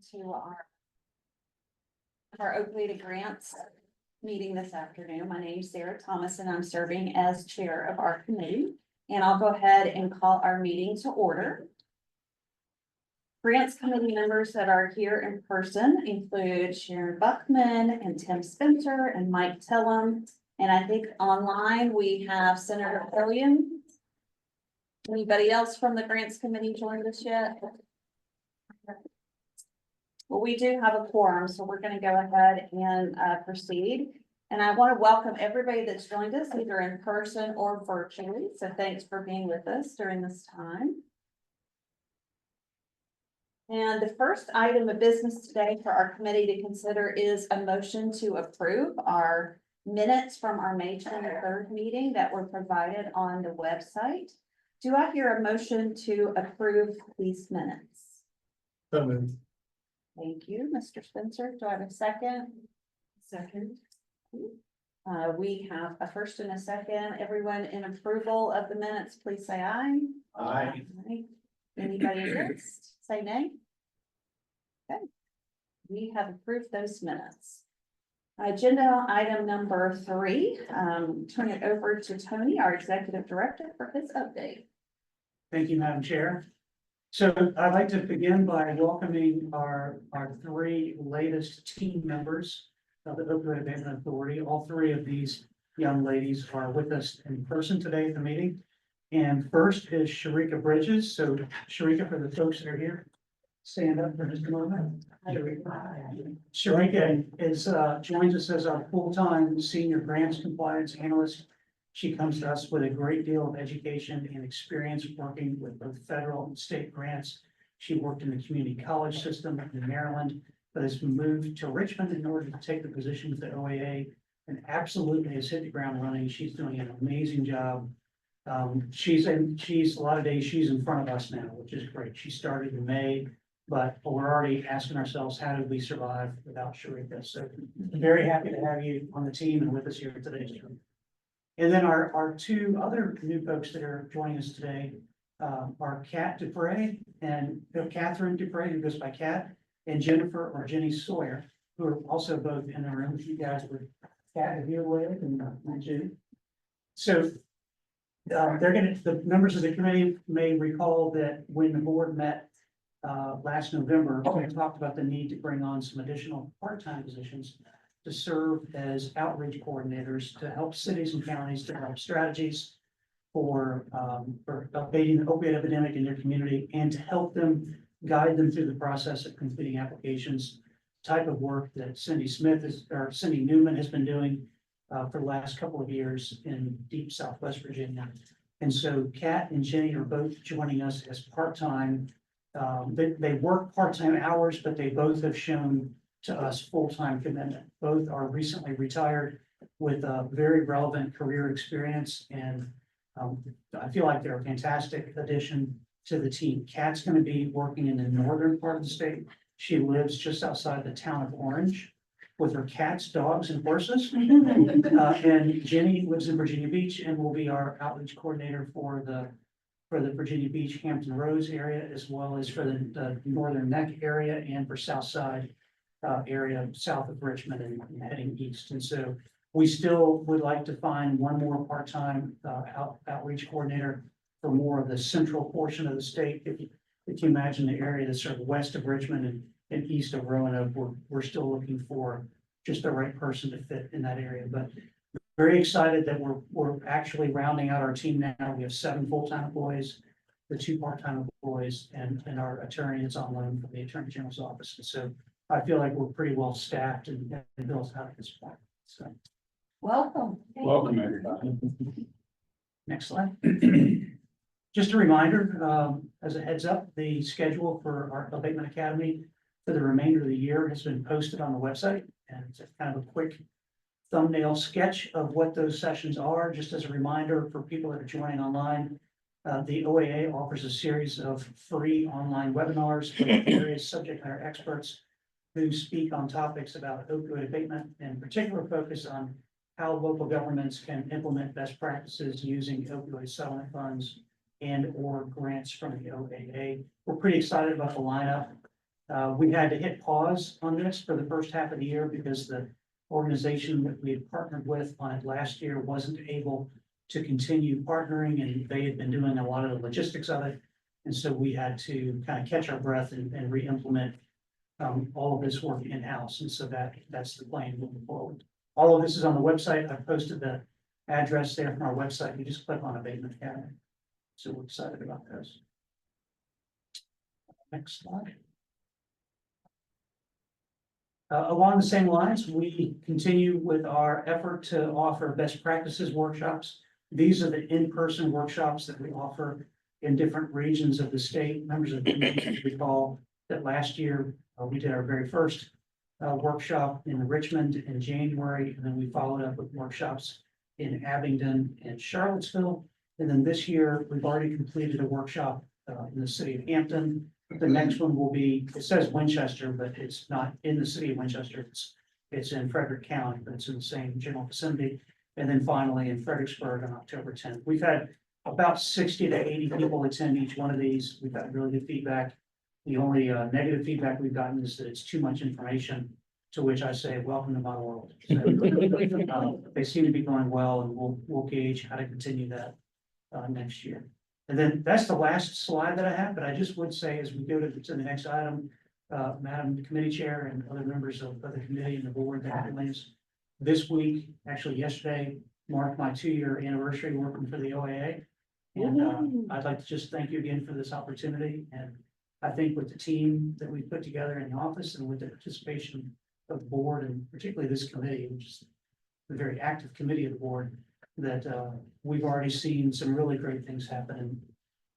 to our OAA grants meeting this afternoon. My name is Sarah Thomas and I'm serving as chair of our committee. And I'll go ahead and call our meeting to order. Grants committee members that are here in person include Sharon Buckman and Tim Spencer and Mike Tillum. And I think online we have Senator Killian. Anybody else from the grants committee joined us yet? Well, we do have a quorum, so we're going to go ahead and proceed. And I want to welcome everybody that's joined us either in person or virtually. So thanks for being with us during this time. And the first item of business today for our committee to consider is a motion to approve our minutes from our May 23rd meeting that were provided on the website. Do I hear a motion to approve these minutes? So moved. Thank you, Mr. Spencer. Do I have a second? Second. We have a first and a second. Everyone in approval of the minutes, please say aye. Aye. Aye. Anybody against? Say nay. Okay. We have approved those minutes. Agenda item number 3, turn it over to Tony, our executive director, for his update. Thank you, Madam Chair. So I'd like to begin by welcoming our 3 latest team members of the Opioid Abatement Authority. All 3 of these young ladies are with us in person today at the meeting. And first is Sharika Bridges. So Sharika, for the folks that are here, stand up for just a moment. Sharika is joins us as our full-time senior grants compliance analyst. She comes to us with a great deal of education and experience working with both federal and state grants. She worked in the community college system in Maryland, but has moved to Richmond in order to take the position with the OAA and absolutely has hit the ground running. She's doing an amazing job. She's a lot of days she's in front of us now, which is great. She started in May, but we're already asking ourselves, how did we survive without Sharika? So I'm very happy to have you on the team and with us here today. And then our 2 other new folks that are joining us today are Kat Dupre and Catherine Dupre, who goes by Kat, and Jennifer or Jenny Sawyer, who are also both in the room. You guys were Kat, have you with and Jenny. So the members of the committee may recall that when the board met last November, we talked about the need to bring on some additional part-time positions to serve as outreach coordinators to help cities and counties develop strategies for abating the opioid epidemic in their community and to help them guide them through the process of completing applications, type of work that Cindy Newman has been doing for the last couple of years in deep Southwest Virginia. And so Kat and Jenny are both joining us as part-time. They work part-time hours, but they both have shown to us full-time commitment. Both are recently retired with a very relevant career experience, and I feel like they're a fantastic addition to the team. Kat's going to be working in the northern part of the state. She lives just outside the town of Orange with her cats, dogs, and horses. And Jenny lives in Virginia Beach and will be our outreach coordinator for the Virginia Beach, Hampton Roads area, as well as for the Northern Neck area and for South Side area south of Richmond and heading east. And so we still would like to find one more part-time outreach coordinator for more of the central portion of the state. If you imagine the area that's sort of west of Richmond and east of Roanoke, we're still looking for just the right person to fit in that area. But very excited that we're actually rounding out our team now. We have 7 full-time employees, the 2 part-time employees, and our attorney is on loan from the Attorney General's office. And so I feel like we're pretty well staffed and built out at this point. So Welcome. Welcome, everybody. next slide. Just a reminder, as a heads up, the schedule for our Abatement Academy for the remainder of the year has been posted on the website. And it's kind of a quick thumbnail sketch of what those sessions are. Just as a reminder for people that are joining online, the OAA offers a series of free online webinars with various subject matter experts who speak on topics about opioid abatement, and particular focus on how local governments can implement best practices using opioid settlement funds and or grants from the OAA. We're pretty excited about the lineup. We had to hit pause on this for the first half of the year because the organization that we had partnered with on it last year wasn't able to continue partnering, and they had been doing a lot of the logistics of it. And so we had to kind of catch our breath and re-implement all of this work in-house. And so that's the plan moving forward. All of this is on the website. I've posted the address there from our website. You just click on Abatement Academy. So we're excited about this. Next slide. Along the same lines, we continue with our effort to offer best practices workshops. These are the in-person workshops that we offer in different regions of the state. Members of the community recall that last year we did our very first workshop in Richmond in January, and then we followed up with workshops in Abingdon and Charlottesville. And then this year, we've already completed a workshop in the city of Hampton. The next one will be, it says Winchester, but it's not in the city of Winchester. It's in Frederick County, but it's in the same general vicinity. And then finally in Fredericksburg on October 10th. We've had about 60 to 80 people attend each one of these. We've got really good feedback. The only negative feedback we've gotten is that it's too much information, to which I say, welcome to my world. So, they seem to be going well, and we'll gauge how to continue that next year. And then that's the last slide that I have, but I just would say as we go to the next item, Madam Committee Chair and other members of the committee and the board that remains, this week, actually yesterday, marked my 2-year anniversary working for the OAA. And I'd like to just thank you again for this opportunity. And I think with the team that we put together in the office and with the participation of the board and particularly this committee, which is a very active committee of the board, that we've already seen some really great things happen. And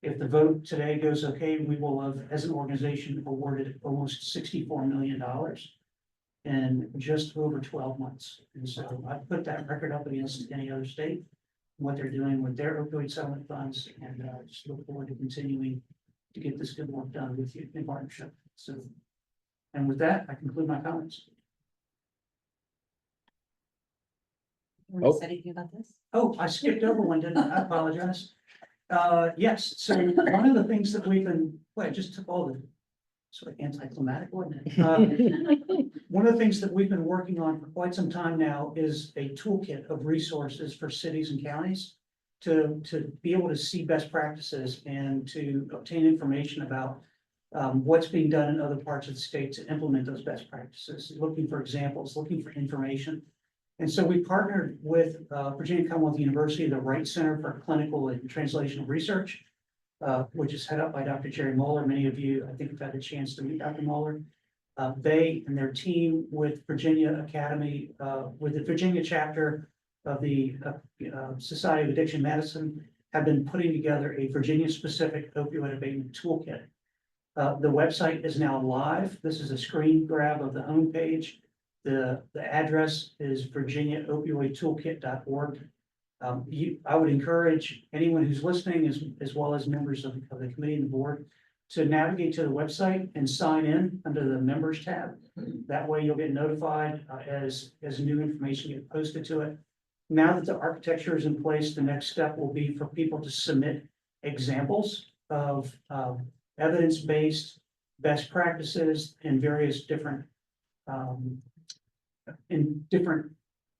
if the vote today goes okay, we will have, as an organization, awarded almost $64 million in just over 12 months. And so I put that record up against any other state, what they're doing with their opioid settlement funds, and just look forward to continuing to get this good work done with you in partnership. So, and with that, I conclude my comments. Want to say anything about this? Oh, I skipped over one, didn't I? I apologize. Yes, so one of the things that we've been, well, I just took all the sort of anticlimactic, wasn't it? One of the things that we've been working on for quite some time now is a toolkit of resources for cities and counties to be able to see best practices and to obtain information about what's being done in other parts of the state to implement those best practices, looking for examples, looking for information. And so we partnered with Virginia Commonwealth University, the Wright Center for Clinical and Translational Research, which is head up by Dr. Jerry Moeller. Many of you, I think, have had the chance to meet Dr. Moeller. They and their team with Virginia Academy, with the Virginia chapter of the Society of Addiction Medicine, have been putting together a Virginia-specific opioid abatement toolkit. The website is now live. This is a screen grab of the homepage. The address is virginiaopioidtoolkit.org. I would encourage anyone who's listening, as well as members of the committee and the board, to navigate to the website and sign in under the members tab. That way you'll get notified as new information gets posted to it. Now that the architecture is in place, the next step will be for people to submit examples of evidence-based best practices in various different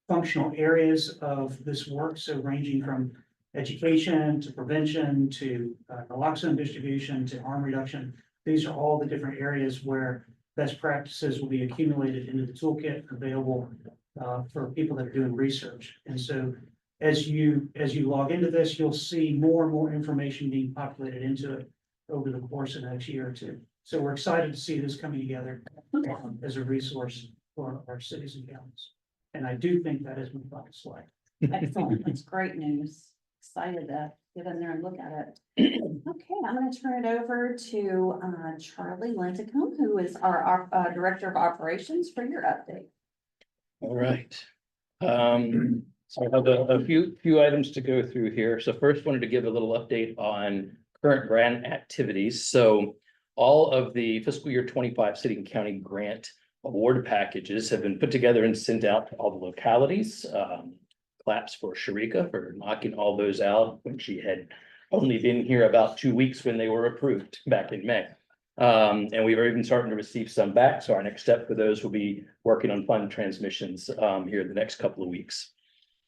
functional areas of this work. So ranging from education to prevention to naloxone distribution to harm reduction. These are all the different areas where best practices will be accumulated into the toolkit available for people that are doing research. And so as you log into this, you'll see more and more information being populated into it over the course of the next year or two. So we're excited to see this coming together as a resource for our cities and counties. And I do think that is my final slide. Excellent. That's great news. Excited to get in there and look at it. Okay, I'm going to turn it over to Charlie Linticum, who is our Director of Operations, for your update. All right. So I have a few items to go through here. So first, wanted to give a little update on current grant activities. So all of the fiscal year 25 city and county grant award packages have been put together and sent out to all the localities. Claps for Sharika for knocking all those out when she had only been here about 2 weeks when they were approved back in May. And we've even starting to receive some back. So our next step for those will be working on fund transmissions, here in the next couple of weeks.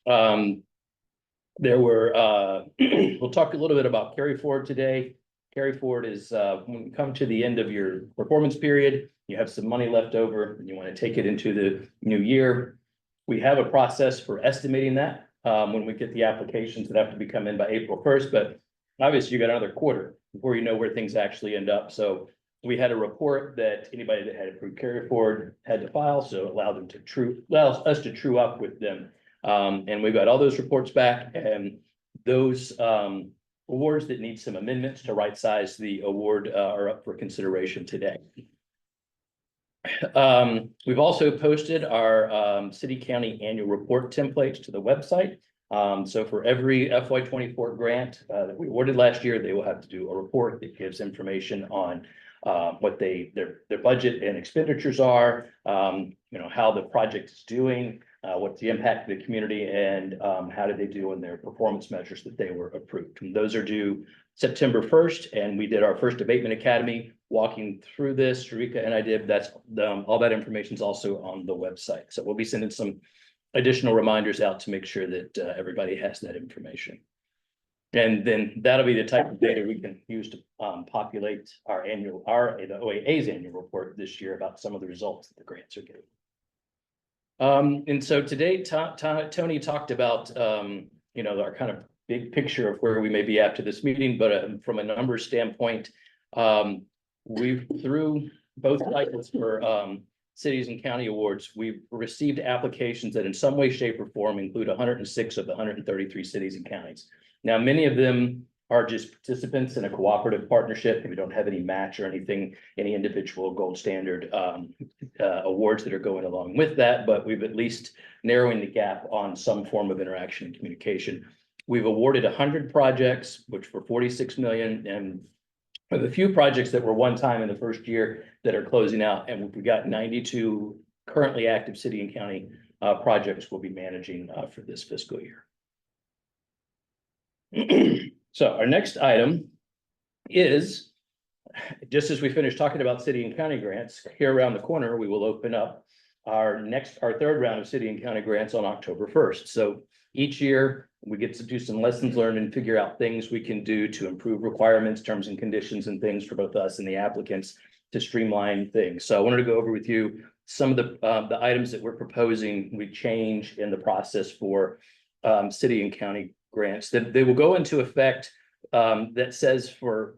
There were, we'll talk a little bit about carry forward today. Carry forward is, when you come to the end of your performance period, you have some money left over and you want to take it into the new year. We have a process for estimating that, when we get the applications that have to be come in by April 1st, but obviously you got another quarter before you know where things actually end up. So we had a report that anybody that had approved carry forward had to file, so it allowed them to allows us to true up with them. And we got all those reports back, and those awards that need some amendments to right size the award are up for consideration today. We've also posted our city county annual report templates to the website. So for every FY24 grant that we awarded last year, they will have to do a report that gives information on what their budget and expenditures are, how the project is doing, what's the impact of the community, and how did they do in their performance measures that they were approved. And those are due September 1st, and we did our first abatement academy walking through this. Sharika and I did. That's all that information is also on the website. So we'll be sending some additional reminders out to make sure that everybody has that information. And then that'll be the type of data we can use to populate the OAA's annual report this year about some of the results that the grants are getting. And so today, Tony talked about, our kind of big picture of where we may be after this meeting, but from a numbers standpoint, we've through both cycles for cities and county awards, we've received applications that in some way, shape, or form include 106 of the 133 cities and counties. Now, many of them are just participants in a cooperative partnership. We don't have any match or anything, any individual gold standard awards that are going along with that, but we've at least narrowing the gap on some form of interaction and communication. We've awarded 100 projects, which were 46 million, and we have a few projects that were one time in the first year that are closing out, and we got 92 currently active city and county projects we'll be managing for this fiscal year. So our next item is, just as we finished talking about city and county grants, here around the corner, we will open up our third round of city and county grants on October 1st. So each year we get to do some lessons learned and figure out things we can do to improve requirements, terms and conditions, and things for both us and the applicants to streamline things. So I wanted to go over with you some of the items that we're proposing we change in the process for city and county grants that they will go into effect. That says for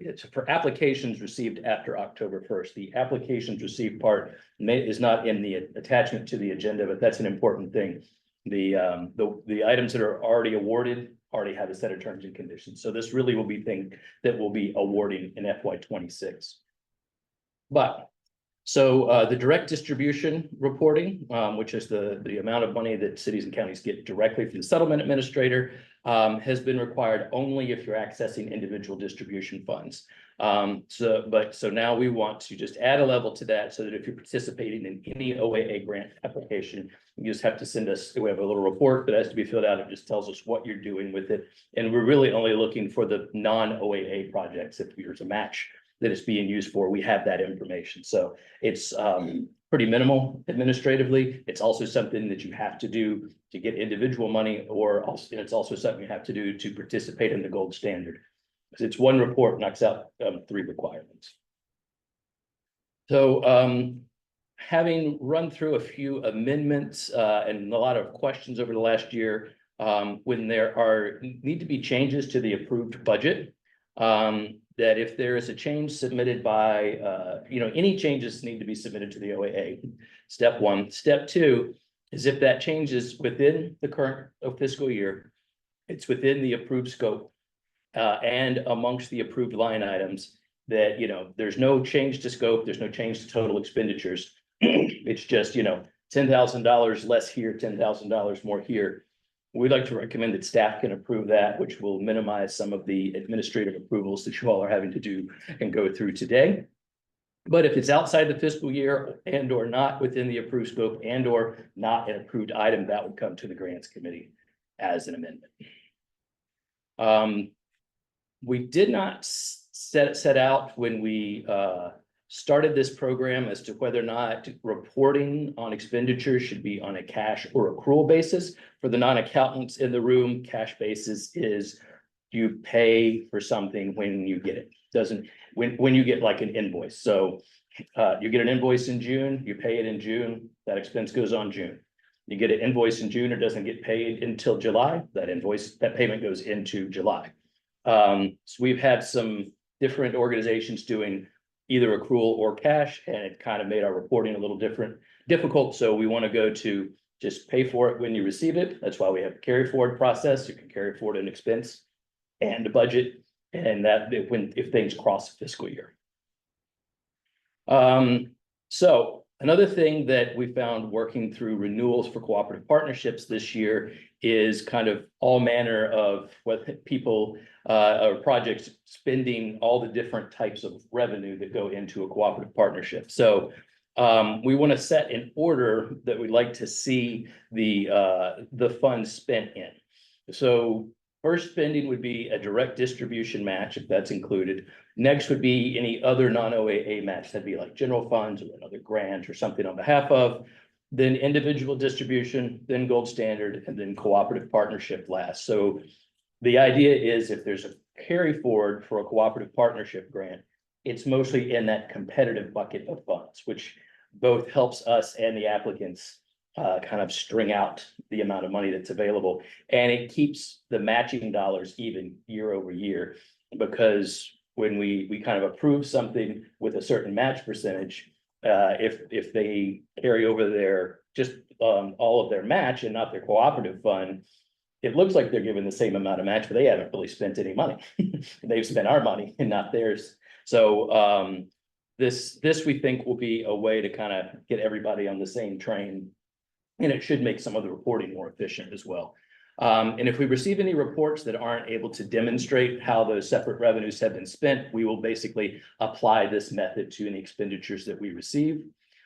applications received after October 1st. The applications received part is not in the attachment to the agenda, but that's an important thing. The items that are already awarded already have a set of terms and conditions. So this really will be things that will be awarding in FY26. But so the direct distribution reporting, which is the amount of money that cities and counties get directly from the settlement administrator, has been required only if you're accessing individual distribution funds. So now we want to just add a level to that so that if you're participating in any OAA grant application, you just have to send us, we have a little report that has to be filled out. It just tells us what you're doing with it. And we're really only looking for the non-OAA projects. If there's a match that it's being used for, we have that information. So it's pretty minimal administratively. It's also something that you have to do to get individual money, and it's also something you have to do to participate in the gold standard. Because it's one report knocks out 3 requirements. So having run through a few amendments and a lot of questions over the last year, when there need to be changes to the approved budget, that if there is a change submitted by, any changes need to be submitted to the OAA. Step 1. Step 2 is if that change is within the current fiscal year, it's within the approved scope and amongst the approved line items, that, there's no change to scope, there's no change to total expenditures. It's just, $10,000 less here, $10,000 more here. We'd like to recommend that staff can approve that, which will minimize some of the administrative approvals that you all are having to do and go through today. But if it's outside the fiscal year and or not within the approved scope and or not an approved item, that would come to the grants committee as an amendment. We did not set out when we started this program as to whether or not reporting on expenditures should be on a cash or accrual basis. For the non-accountants in the room, cash basis is you pay for something when you get it. Doesn't, when you get like an invoice. So you get an invoice in June, you pay it in June, that expense goes on June. You get an invoice in June, it doesn't get paid until July, that payment goes into July. So we've had some different organizations doing either accrual or cash, and it kind of made our reporting a little difficult. So we want to go to just pay for it when you receive it. That's why we have a carry forward process. You can carry forward an expense and a budget, and that if things cross a fiscal year. So another thing that we found working through renewals for cooperative partnerships this year is kind of all manner of what people or projects spending all the different types of revenue that go into a cooperative partnership. So we want to set an order that we'd like to see the funds spent in. So first spending would be a direct distribution match, if that's included. Next would be any other non-OAA match. That'd be like general funds or another grant or something on behalf of. Then individual distribution, then gold standard, and then cooperative partnership last. So the idea is if there's a carry forward for a cooperative partnership grant, it's mostly in that competitive bucket of funds, which both helps us and the applicants kind of string out the amount of money that's available. And it keeps the matching dollars even year over year, because when we kind of approve something with a certain match percentage, if they carry over their just all of their match and not their cooperative fund, it looks like they're given the same amount of match, but they haven't really spent any money. They've spent our money and not theirs. So this we think will be a way to kind of get everybody on the same train. And it should make some of the reporting more efficient as well. And if we receive any reports that aren't able to demonstrate how those separate revenues have been spent, we will basically apply this method to any expenditures that we receive.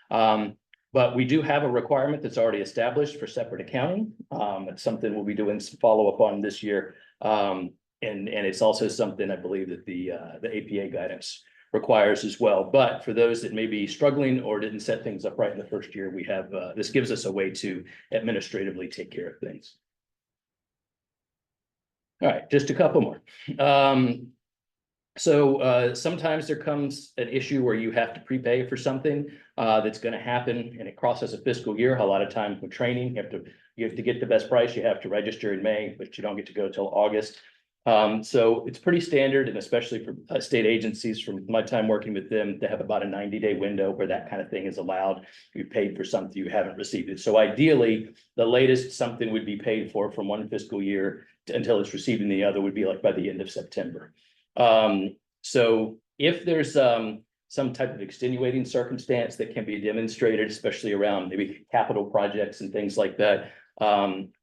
But we do have a requirement that's already established for separate accounting. It's something we'll be doing some follow-up on this year. And it's also something I believe that the APA guidance requires as well. But for those that may be struggling or didn't set things up right in the first year, we have this gives us a way to administratively take care of things. All right, just a couple more. So sometimes there comes an issue where you have to prepay for something that's going to happen and it crosses a fiscal year. A lot of times with training, you have to get the best price. You have to register in May, but you don't get to go till August. So it's pretty standard, and especially for state agencies, from my time working with them, to have about a 90-day window where that kind of thing is allowed. You paid for something, you haven't received it. So ideally, the latest something would be paid for from one fiscal year until it's received in the other would be like by the end of September. So if there's some type of extenuating circumstance that can be demonstrated, especially around maybe capital projects and things like that,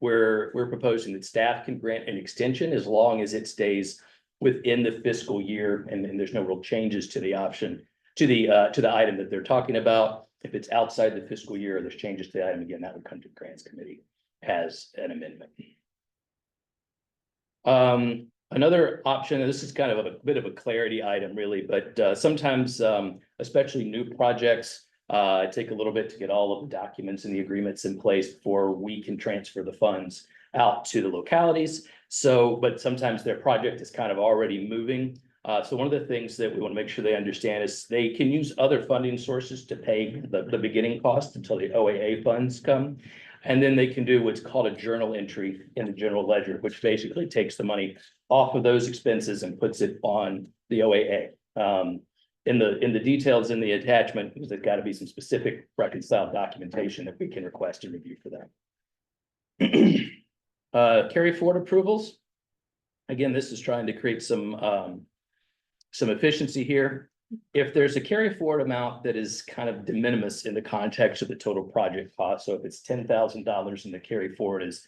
we're proposing that staff can grant an extension as long as it stays within the fiscal year and there's no real changes to the option to the item that they're talking about. If it's outside the fiscal year, there's changes to the item, again, that would come to the grants committee as an amendment. Another option, and this is kind of a bit of a clarity item really, but sometimes, especially new projects, take a little bit to get all of the documents and the agreements in place before we can transfer the funds out to the localities. So, but sometimes their project is kind of already moving. So one of the things that we want to make sure they understand is they can use other funding sources to pay the beginning cost until the OAA funds come. And then they can do what's called a journal entry in the general ledger, which basically takes the money off of those expenses and puts it on the OAA. In the details in the attachment, there's got to be some specific reconciled documentation that we can request and review for that. Carry forward approvals. Again, this is trying to create some efficiency here. If there's a carry forward amount that is kind of de minimis in the context of the total project cost, so if it's $10,000 and the carry forward is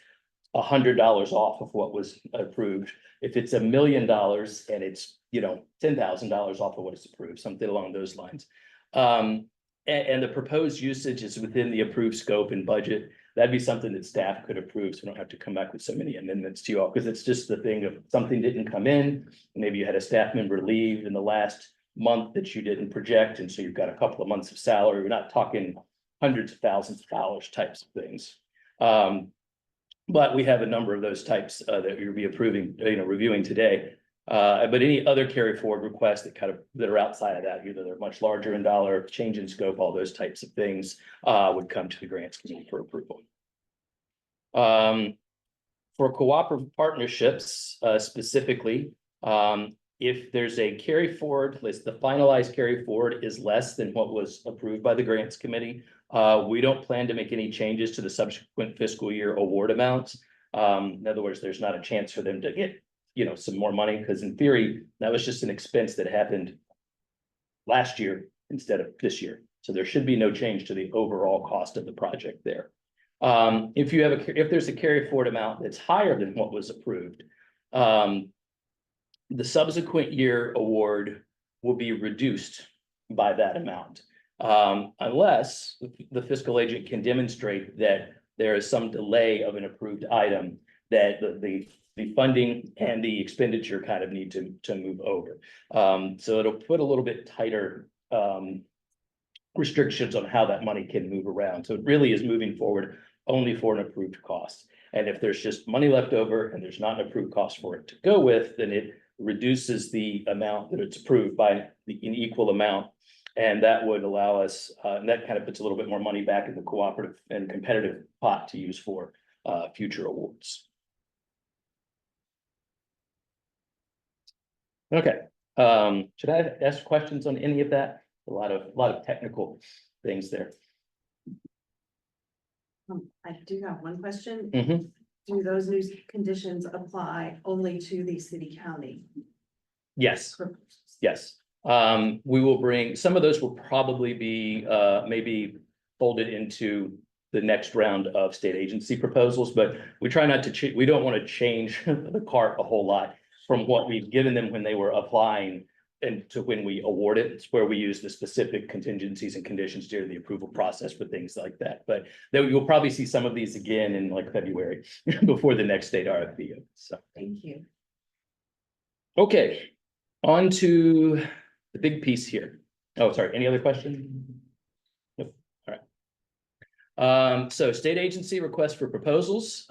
$100 off of what was approved, if it's $1 million and it's $10,000 off of what is approved, something along those lines, and the proposed usage is within the approved scope and budget, that'd be something that staff could approve, so we don't have to come back with so many amendments to you all, because it's just the thing of something didn't come in, maybe you had a staff member leave in the last month that you didn't project, and so you've got a couple of months of salary. We're not talking hundreds of thousands of dollars types of things. But we have a number of those types that you'll be approving, reviewing today. But any other carry forward requests that are outside of that, either they're much larger in dollar, change in scope, all those types of things would come to the grants committee for approval. For cooperative partnerships, specifically, if there's a carry forward list, the finalized carry forward is less than what was approved by the grants committee. We don't plan to make any changes to the subsequent fiscal year award amounts. In other words, there's not a chance for them to get, some more money, because in theory, that was just an expense that happened last year instead of this year. So there should be no change to the overall cost of the project there. If there's a carry forward amount that's higher than what was approved, the subsequent year award will be reduced by that amount. Unless the fiscal agent can demonstrate that there is some delay of an approved item, that the funding and the expenditure kind of need to move over. So it'll put a little bit tighter restrictions on how that money can move around. So it really is moving forward only for an approved cost. And if there's just money left over and there's not an approved cost for it to go with, then it reduces the amount that it's approved by an equal amount. And that would allow us, and that kind of puts a little bit more money back in the cooperative and competitive pot to use for future awards. Okay, should I ask questions on any of that? A lot of technical things there. I do have one question. Mhm. Do those new conditions apply only to the city county? Yes. proposals? Yes, we will bring, some of those will probably be, maybe folded into the next round of state agency proposals, but we try not to, we don't want to change the cart a whole lot from what we've given them when they were applying and to when we award it. It's where we use the specific contingencies and conditions during the approval process for things like that. But then you'll probably see some of these again in like February before the next state RFP. So, Thank you. okay. On to the big piece here. Oh, sorry, any other questions? Nope. All right. So state agency request for proposals.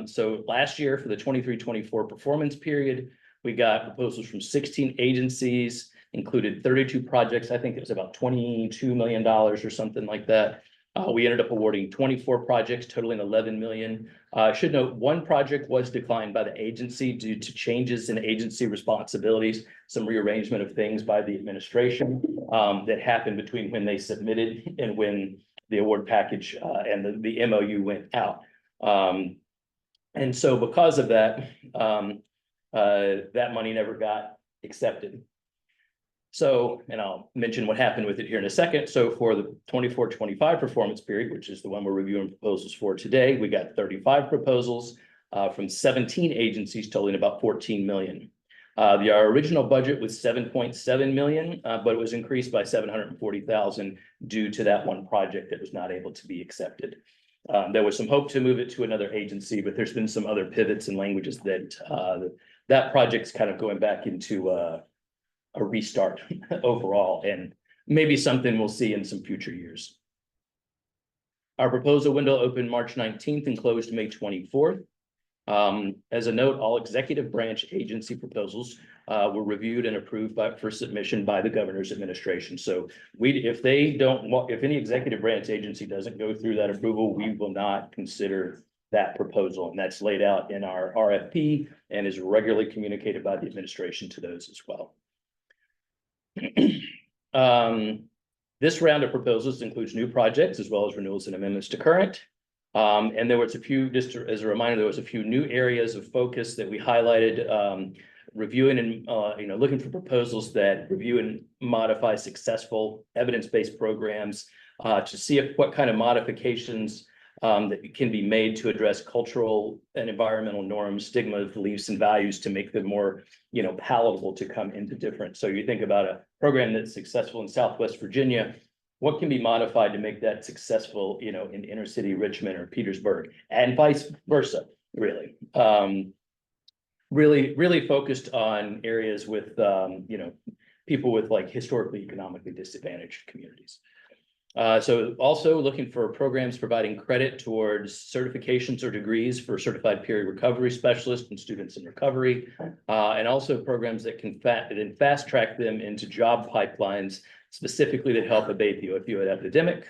So last year for the 23-24 performance period, we got proposals from 16 agencies, included 32 projects. I think it was about $22 million or something like that. We ended up awarding 24 projects totaling 11 million. Should note one project was declined by the agency due to changes in agency responsibilities, some rearrangement of things by the administration that happened between when they submitted and when the award package and the MOU went out. And so because of that, that money never got accepted. So, and I'll mention what happened with it here in a second. So for the 24-25 performance period, which is the one we're reviewing proposals for today, we got 35 proposals from 17 agencies totaling about 14 million. Our original budget was 7.7 million, but it was increased by 740,000 due to that one project that was not able to be accepted. There was some hope to move it to another agency, but there's been some other pivots and languages that that project's kind of going back into a restart overall, and maybe something we'll see in some future years. Our proposal window opened March 19th and closed May 24th. As a note, all executive branch agency proposals were reviewed and approved for submission by the governor's administration. So if any executive branch agency doesn't go through that approval, we will not consider that proposal. And that's laid out in our RFP and is regularly communicated by the administration to those as well. This round of proposals includes new projects as well as renewals and amendments to current. And there was a few, just as a reminder, there was a few new areas of focus that we highlighted, reviewing and looking for proposals that review and modify successful evidence-based programs to see what kind of modifications that can be made to address cultural and environmental norms, stigma, beliefs, and values to make them more, palatable to come into different. So you think about a program that's successful in Southwest Virginia, what can be modified to make that successful, in inner city Richmond or Petersburg, and vice versa, really. Really focused on areas with, people with like historically economically disadvantaged communities. So also looking for programs providing credit towards certifications or degrees for certified peer recovery specialists and students in recovery. And also programs that can fast track them into job pipelines, specifically to help abate the opioid epidemic.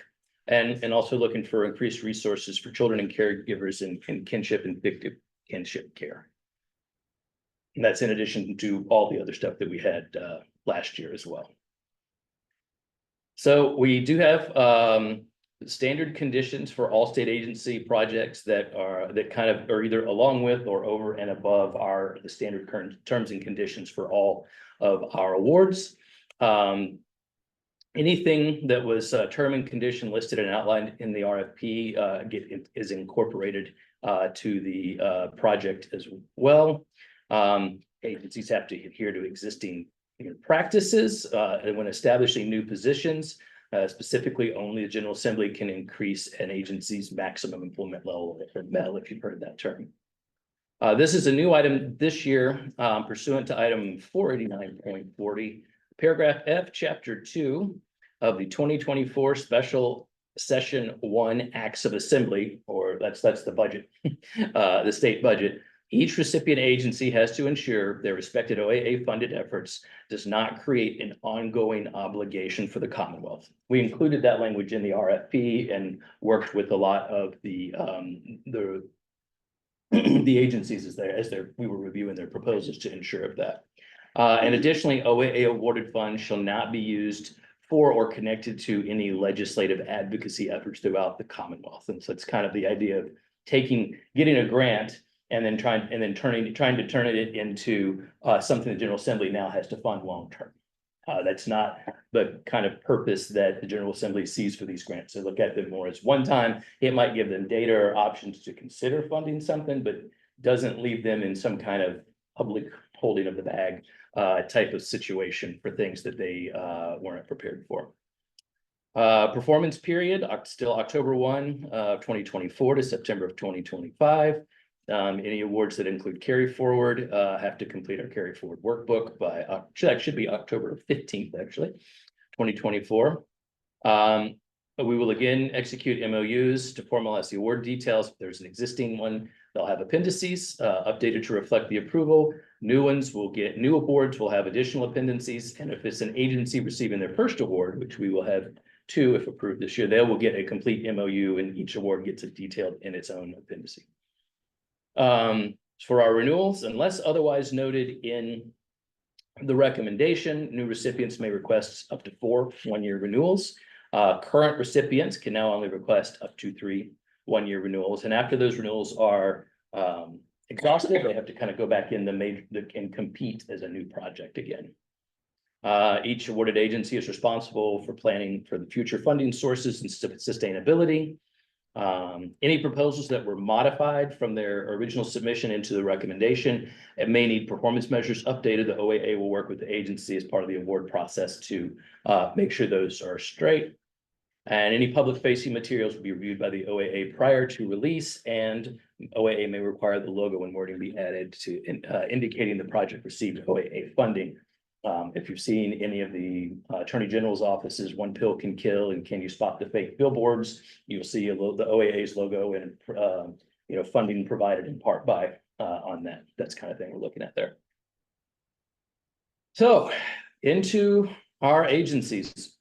And also looking for increased resources for children and caregivers in kinship and victim kinship care. And that's in addition to all the other stuff that we had last year as well. So we do have standard conditions for all state agency projects that kind of are either along with or over and above the standard current terms and conditions for all of our awards. Anything that was term and condition listed and outlined in the RFP is incorporated to the project as well. Agencies have to adhere to existing practices and when establishing new positions. Specifically, only the General Assembly can increase an agency's maximum employment level, or MEL, if you've heard that term. This is a new item this year pursuant to item 489.40, paragraph F, chapter 2 of the 2024 special session 1 acts of assembly, or that's the budget, the state budget. Each recipient agency has to ensure their respected OAA funded efforts does not create an ongoing obligation for the Commonwealth. We included that language in the RFP and worked with a lot of the agencies as we were reviewing their proposals to ensure of that. And additionally, OAA awarded funds shall not be used for or connected to any legislative advocacy efforts throughout the Commonwealth. And so it's kind of the idea of getting a grant and then trying to turn it into something the General Assembly now has to fund long term. That's not the kind of purpose that the General Assembly sees for these grants. They look at them more as one time. It might give them data or options to consider funding something, but doesn't leave them in some kind of public holding of the bag type of situation for things that they weren't prepared for. Performance period, still October 1, 2024 to September of 2025. Any awards that include carry forward have to complete our carry forward workbook by, that should be October 15th, actually, 2024. We will again execute MOUs to formalize the award details. If there's an existing one, they'll have appendices updated to reflect the approval. New awards will have additional appendices. And if it's an agency receiving their first award, which we will have 2 if approved this year, they will get a complete MOU and each award gets it detailed in its own appendice. For our renewals, unless otherwise noted in the recommendation, new recipients may request up to 4 one-year renewals. Current recipients can now only request up to 3 one-year renewals. And after those renewals are exhausted, they have to kind of go back in and compete as a new project again. Each awarded agency is responsible for planning for the future funding sources and sustainability. Any proposals that were modified from their original submission into the recommendation and may need performance measures updated, the OAA will work with the agency as part of the award process to make sure those are straight. And any public facing materials will be reviewed by the OAA prior to release, and OAA may require the logo and wording be added to indicating the project received OAA funding. If you've seen any of the Attorney General's offices, One Pill Can Kill and Can You Spot the Fake Billboards, you'll see the OAA's logo and funding provided in part by on that. That's kind of thing we're looking at there. So into our agencies.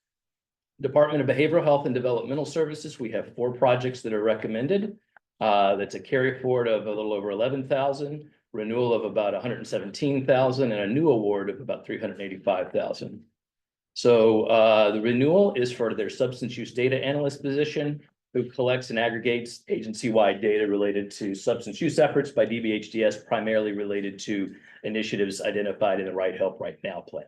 Department of Behavioral Health and Developmental Services, we have 4 projects that are recommended. That's a carry forward of a little over 11,000. Renewal of about 117,000 and a new award of about 385,000. So the renewal is for their substance use data analyst position, who collects and aggregates agency-wide data related to substance use efforts by DBHDS, primarily related to initiatives identified in the Right Help Right Now plan.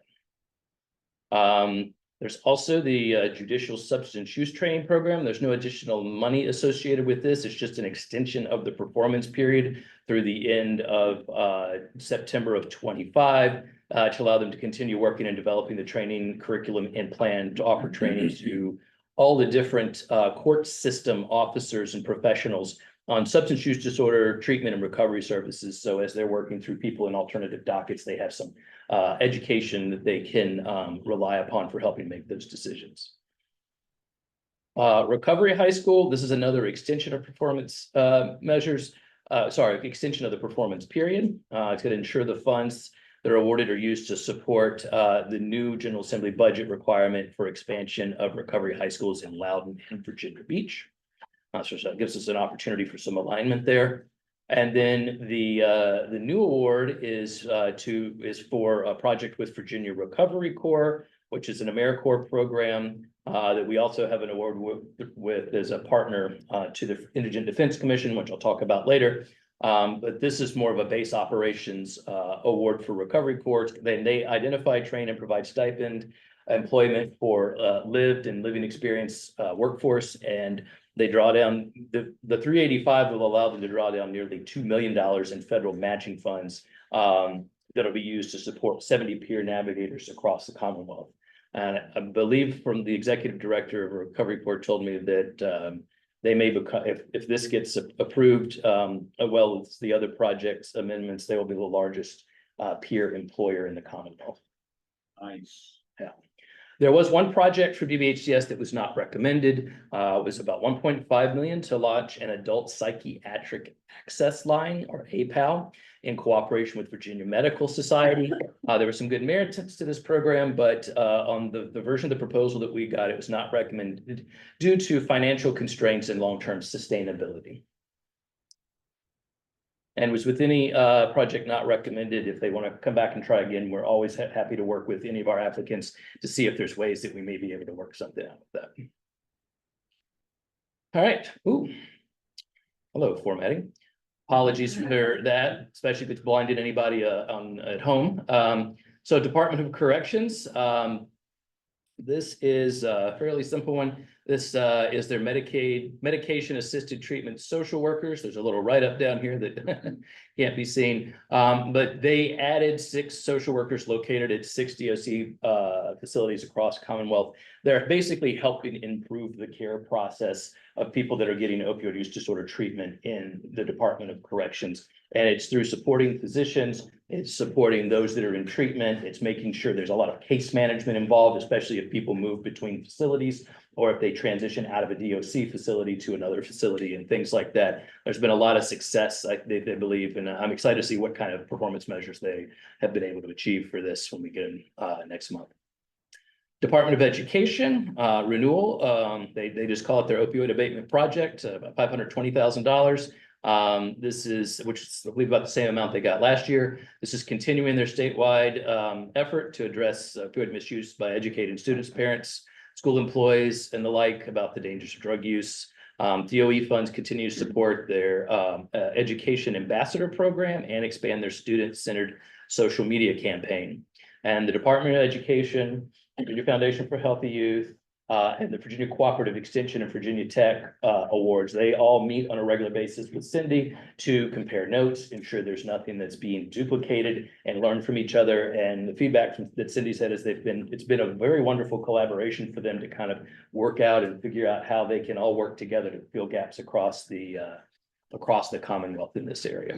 There's also the judicial substance use training program. There's no additional money associated with this. It's just an extension of the performance period through the end of September of 25 to allow them to continue working and developing the training curriculum and plan to offer training to all the different court system officers and professionals on substance use disorder treatment and recovery services. So as they're working through people in alternative dockets, they have some education that they can rely upon for helping make those decisions. Recovery High School, this is another extension of performance measures. Extension of the performance period. It's going to ensure the funds that are awarded are used to support the new General Assembly budget requirement for expansion of Recovery High Schools in Loudoun and Virginia Beach. So that gives us an opportunity for some alignment there. And then the new award is for a project with Virginia Recovery Corps, which is an AmeriCorps program that we also have an award with as a partner to the Indigent Defense Commission, which I'll talk about later. But this is more of a base operations award for Recovery Corps. Then they identify, train, and provide stipend employment for lived and living experience workforce, and they draw down the 385 will allow them to draw down nearly $2 million in federal matching funds that'll be used to support 70 peer navigators across the Commonwealth. And I believe from the executive director of Recovery Corps told me that they may become, if this gets approved, well as the other projects amendments, they will be the largest peer employer in the Commonwealth. Nice. Yeah. There was one project for DBHCS that was not recommended. It was about 1.5 million to launch an adult psychiatric access line, or APAL, in cooperation with Virginia Medical Society. There were some good merits to this program, but on the version of the proposal that we got, it was not recommended due to financial constraints and long-term sustainability. And was with any project not recommended, if they want to come back and try again, we're always happy to work with any of our applicants to see if there's ways that we may be able to work something out with that. All right. Ooh. Hello, formatting. Apologies for that, especially if it's blinded anybody at home. So Department of Corrections. This is a fairly simple one. This is their medication-assisted treatment social workers. There's a little write-up down here that can't be seen. But they added 6 social workers located at 6 DOC facilities across Commonwealth. They're basically helping improve the care process of people that are getting opioid use disorder treatment in the Department of Corrections. And it's through supporting physicians, it's supporting those that are in treatment, it's making sure there's a lot of case management involved, especially if people move between facilities or if they transition out of a DOC facility to another facility and things like that. There's been a lot of success, they believe, and I'm excited to see what kind of performance measures they have been able to achieve for this when we get in next month. Department of Education renewal, they just call it their opioid abatement project, about $520,000. This is, which is, I believe, about the same amount they got last year. This is continuing their statewide effort to address opioid misuse by educating students, parents, school employees, and the like about the dangers of drug use. DOE funds continue to support their education ambassador program and expand their student-centered social media campaign. And the Department of Education, Virginia Foundation for Healthy Youth, and the Virginia Cooperative Extension and Virginia Tech Awards, they all meet on a regular basis with Cindy to compare notes, ensure there's nothing that's being duplicated, and learn from each other. And the feedback that Cindy said is it's been a very wonderful collaboration for them to kind of work out and figure out how they can all work together to fill gaps across the Commonwealth in this area.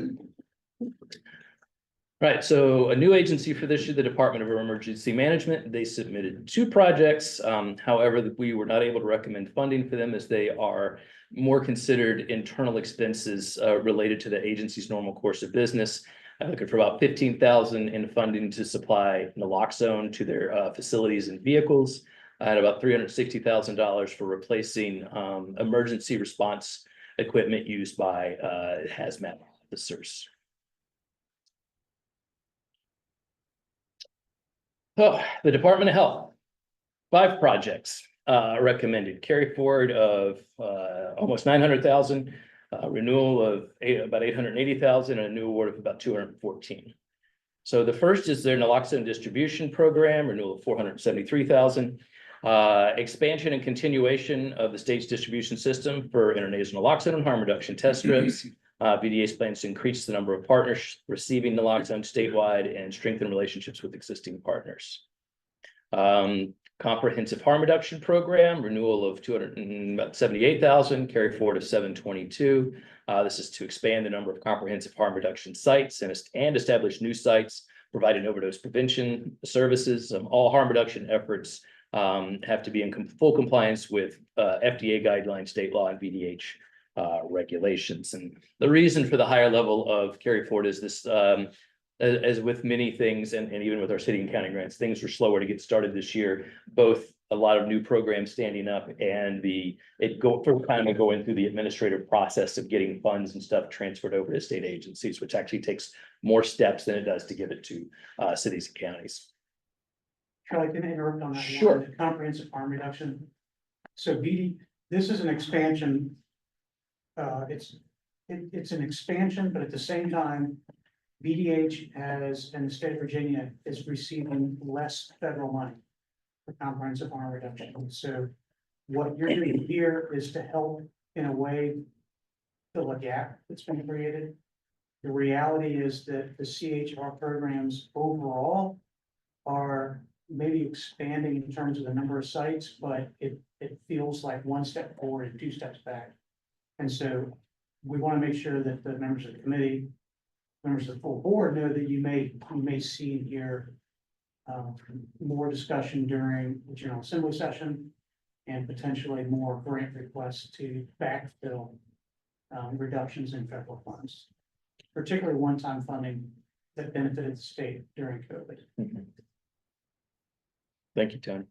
Right, so a new agency for this year, the Department of Emergency Management. They submitted 2 projects. However, we were not able to recommend funding for them as they are more considered internal expenses related to the agency's normal course of business. I'm looking for about $15,000 in funding to supply naloxone to their facilities and vehicles, and about $360,000 for replacing emergency response equipment used by hazmat officers. Oh, the Department of Health, 5 projects recommended. Carry forward of almost $900,000, renewal of about $880,000, and a new award of about $214,000. So the first is their naloxone distribution program, renewal of $473,000. Expansion and continuation of the state's distribution system for intranasal naloxone and harm reduction test strips. VDA's plans to increase the number of partners receiving naloxone statewide and strengthen relationships with existing partners. Comprehensive harm reduction program, renewal of $278,000, carry forward of $722,000. This is to expand the number of comprehensive harm reduction sites and establish new sites providing overdose prevention services. All harm reduction efforts have to be in full compliance with FDA guidelines, state law, and VDH regulations. And the reason for the higher level of carry forward is this, as with many things, and even with our city and county grants, things were slower to get started this year, both a lot of new programs standing up and going through the administrative process of getting funds and stuff transferred over to state agencies, which actually takes more steps than it does to give it to cities and counties. Charlie, can I interrupt on that? Sure. The comprehensive harm reduction. So this is an expansion. It's an expansion, but at the same time, VDH and the state of Virginia is receiving less federal money for comprehensive harm reduction. So what you're doing here is to help in a way fill a gap that's been created. The reality is that the CHR programs overall are maybe expanding in terms of the number of sites, but it feels like one step forward and two steps back. And so we want to make sure that the members of the committee, members of the full board know that you may see and hear more discussion during the General Assembly session and potentially more grant requests to backfill reductions in federal funds, particularly one-time funding that benefited the state during COVID. Thank you, Tony.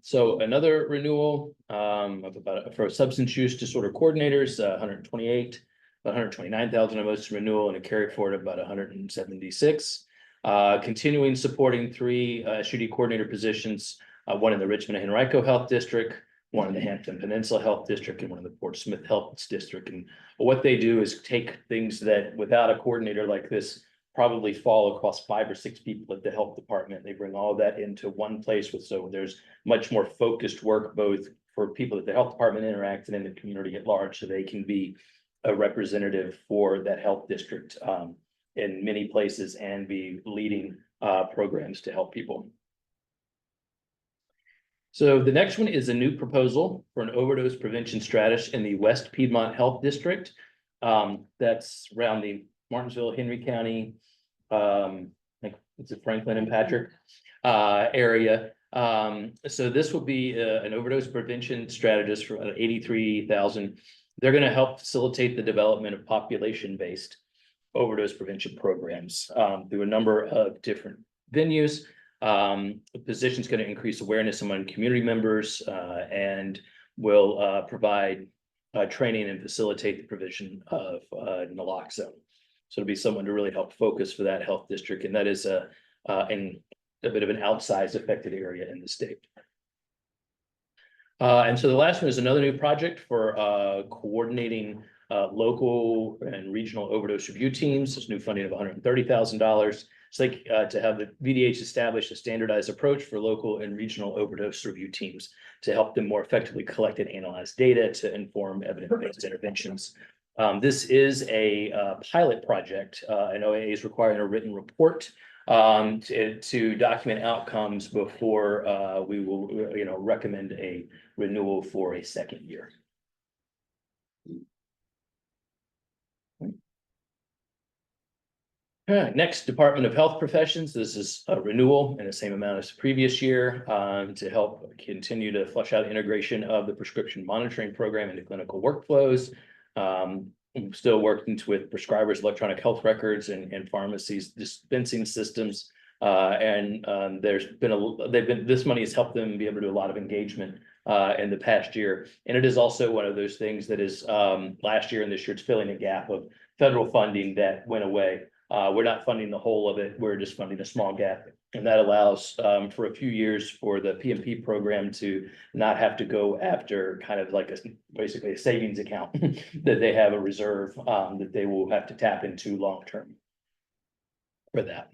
So another renewal for substance use disorder coordinators, 128, 129,000 of us renewal, and a carry forward of about 176. Continuing supporting 3 SUD coordinator positions, one in the Richmond and Henrico Health District, one in the Hampton Peninsula Health District, and one in the Fort Smith Health District. And what they do is take things that without a coordinator like this probably fall across 5 or 6 people at the health department. They bring all of that into one place so there's much more focused work, both for people at the health department interact and in the community at large, so they can be a representative for that health district in many places and be leading programs to help people. So the next one is a new proposal for an overdose prevention strategist in the West Piedmont Health District. That's around the Martinsville, Henry County, it's a Franklin and Patrick area. So this will be an overdose prevention strategist for 83,000. They're going to help facilitate the development of population-based overdose prevention programs through a number of different venues. The position is going to increase awareness among community members and will provide training and facilitate the provision of naloxone. So it'll be someone to really help focus for that health district, and that is a bit of an outsized affected area in the state. And so the last one is another new project for coordinating local and regional overdose review teams. This new funding of $130,000. It's like to have the VDH establish a standardized approach for local and regional overdose review teams to help them more effectively collect and analyze data to inform evidence-based interventions. This is a pilot project, and OAA is requiring a written report to document outcomes before we will, recommend a renewal for a second year. Next, Department of Health Professions. This is a renewal in the same amount as the previous year to help continue to flesh out integration of the prescription monitoring program into clinical workflows. I'm still working with prescribers, electronic health records, and pharmacies dispensing systems. This money has helped them be able to do a lot of engagement in the past year. And it is also one of those things that is last year and this year, it's filling a gap of federal funding that went away. We're not funding the whole of it. We're just funding a small gap. And that allows for a few years for the PMP program to not have to go after kind of like basically a savings account that they have a reserve that they will have to tap into long-term for that.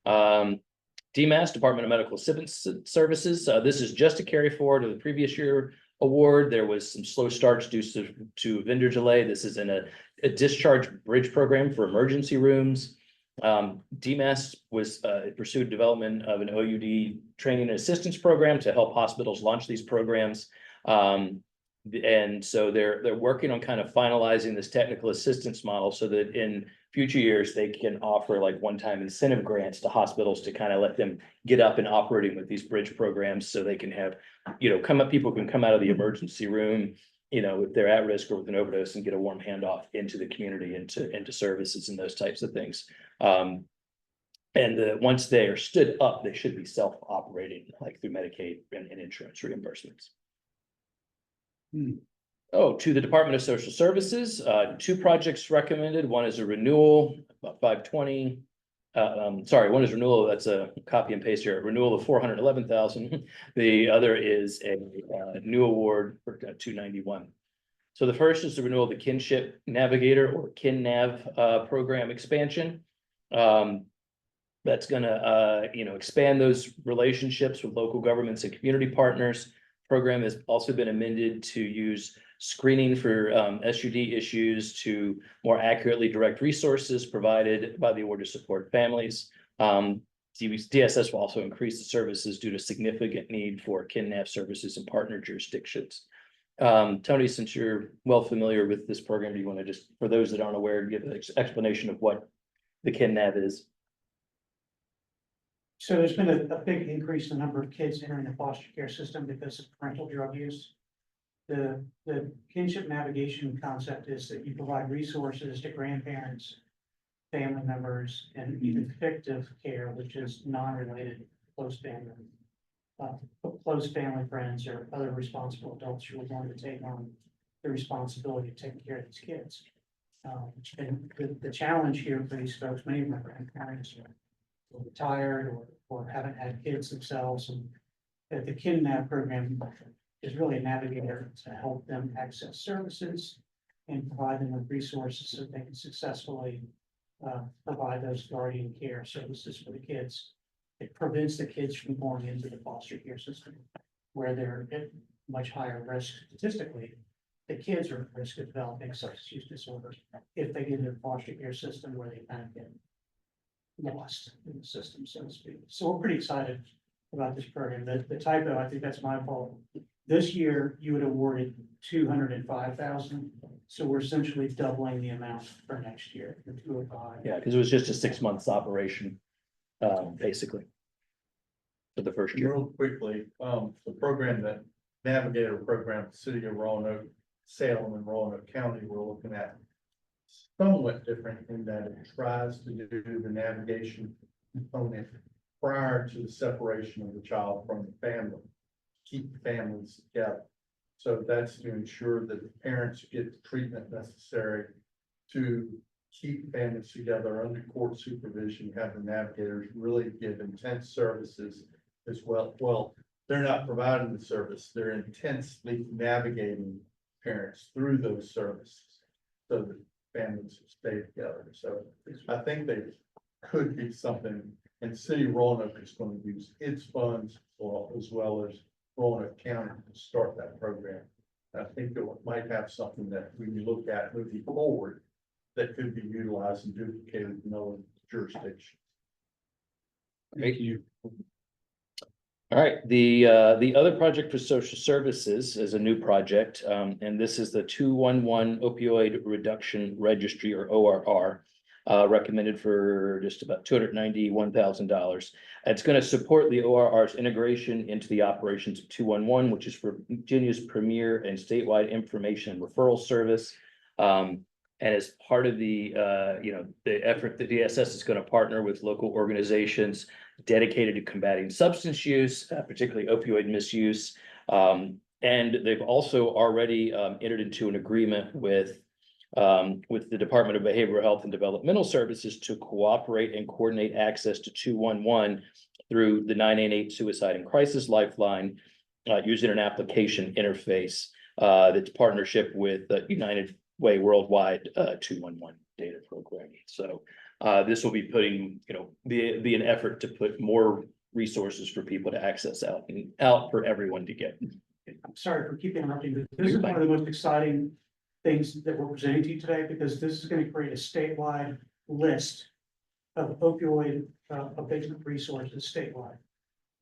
DMAS, Department of Medical Services. This is just a carry forward of the previous year award. There was some slow starts due to vendor delay. This is in a discharge bridge program for emergency rooms. DMAS was pursued development of an OUD training and assistance program to help hospitals launch these programs. And so they're working on kind of finalizing this technical assistance model so that in future years, they can offer like one-time incentive grants to hospitals to kind of let them get up and operating with these bridge programs, so they can have, people can come out of the emergency room, if they're at risk or with an overdose, and get a warm handoff into the community, into services and those types of things. Once they are stood up, they should be self-operating, like through Medicaid and insurance reimbursements. Oh, to the Department of Social Services, 2 projects recommended. One is a renewal, about 520. One is renewal, that's a copy and paste here, renewal of 411,000. The other is a new award for 291. So the first is the renewal of the Kinship Navigator, or KinNav program expansion. That's gonna expand those relationships with local governments and community partners. Program has also been amended to use screening for SUD issues to more accurately direct resources provided by the award to support families. DSS will also increase the services due to significant need for KidNap services in partner jurisdictions. Tony, since you're well familiar with this program, do you want to just, for those that aren't aware, give an explanation of what the KidNap is? So there's been a big increase in the number of kids entering the foster care system because of parental drug use. The kinship navigation concept is that you provide resources to grandparents, family members, and even fictive care, which is non-related close family friends or other responsible adults who are going to take on the responsibility of taking care of these kids. And the challenge here for these folks, many of my grandparents are retired or haven't had kids themselves, and that the KidNap program is really a navigator to help them access services and provide them with resources so they can successfully provide those guardian care services for the kids. It prevents the kids from going into the foster care system where they're at much higher risk statistically. The kids are at risk of developing substance use disorders if they get into the foster care system where they kind of get lost in the system, so to speak. So we're pretty excited about this program. The typo, I think that's my fault. This year, you had awarded 205,000, so we're essentially doubling the amount for next year, the 205. Yeah, because it was just a 6 months operation, basically, for the first year. Real quickly, the program, that Navigator program, City of Roanoke, Salem and Roanoke County, we're looking at somewhat different in that it tries to do the navigation component prior to the separation of the child from the family, keep the families together. So that's to ensure that the parents get the treatment necessary to keep families together under court supervision. Have the navigators really give intense services as well. Well, they're not providing the service, they're intensely navigating parents through those services so that families stay together. So I think they could be something, and City of Roanoke is going to use its funds as well as Roanoke County to start that program. I think it might have something that we look at moving forward that could be utilized and duplicated in other jurisdictions. Thank you. All right, the other project for social services is a new project, and this is the 211 opioid reduction registry, or ORR, recommended for just about $291,000. It's going to support the ORR's integration into the operations of 211, which is for Virginia's premier and statewide information and referral service. And as part of the effort, the DSS is going to partner with local organizations dedicated to combating substance use, particularly opioid misuse. And they've also already entered into an agreement with the Department of Behavioral Health and Developmental Services to cooperate and coordinate access to 211 through the 988 Suicide and Crisis Lifeline, using an application interface that's partnership with United Way Worldwide 211 data programming. So this will be putting, be an effort to put more resources for people to access out for everyone to get. I'm sorry for keeping interrupting, but this is one of the most exciting things that we're presenting to you today, because this is going to create a statewide list of opioid abatement resources statewide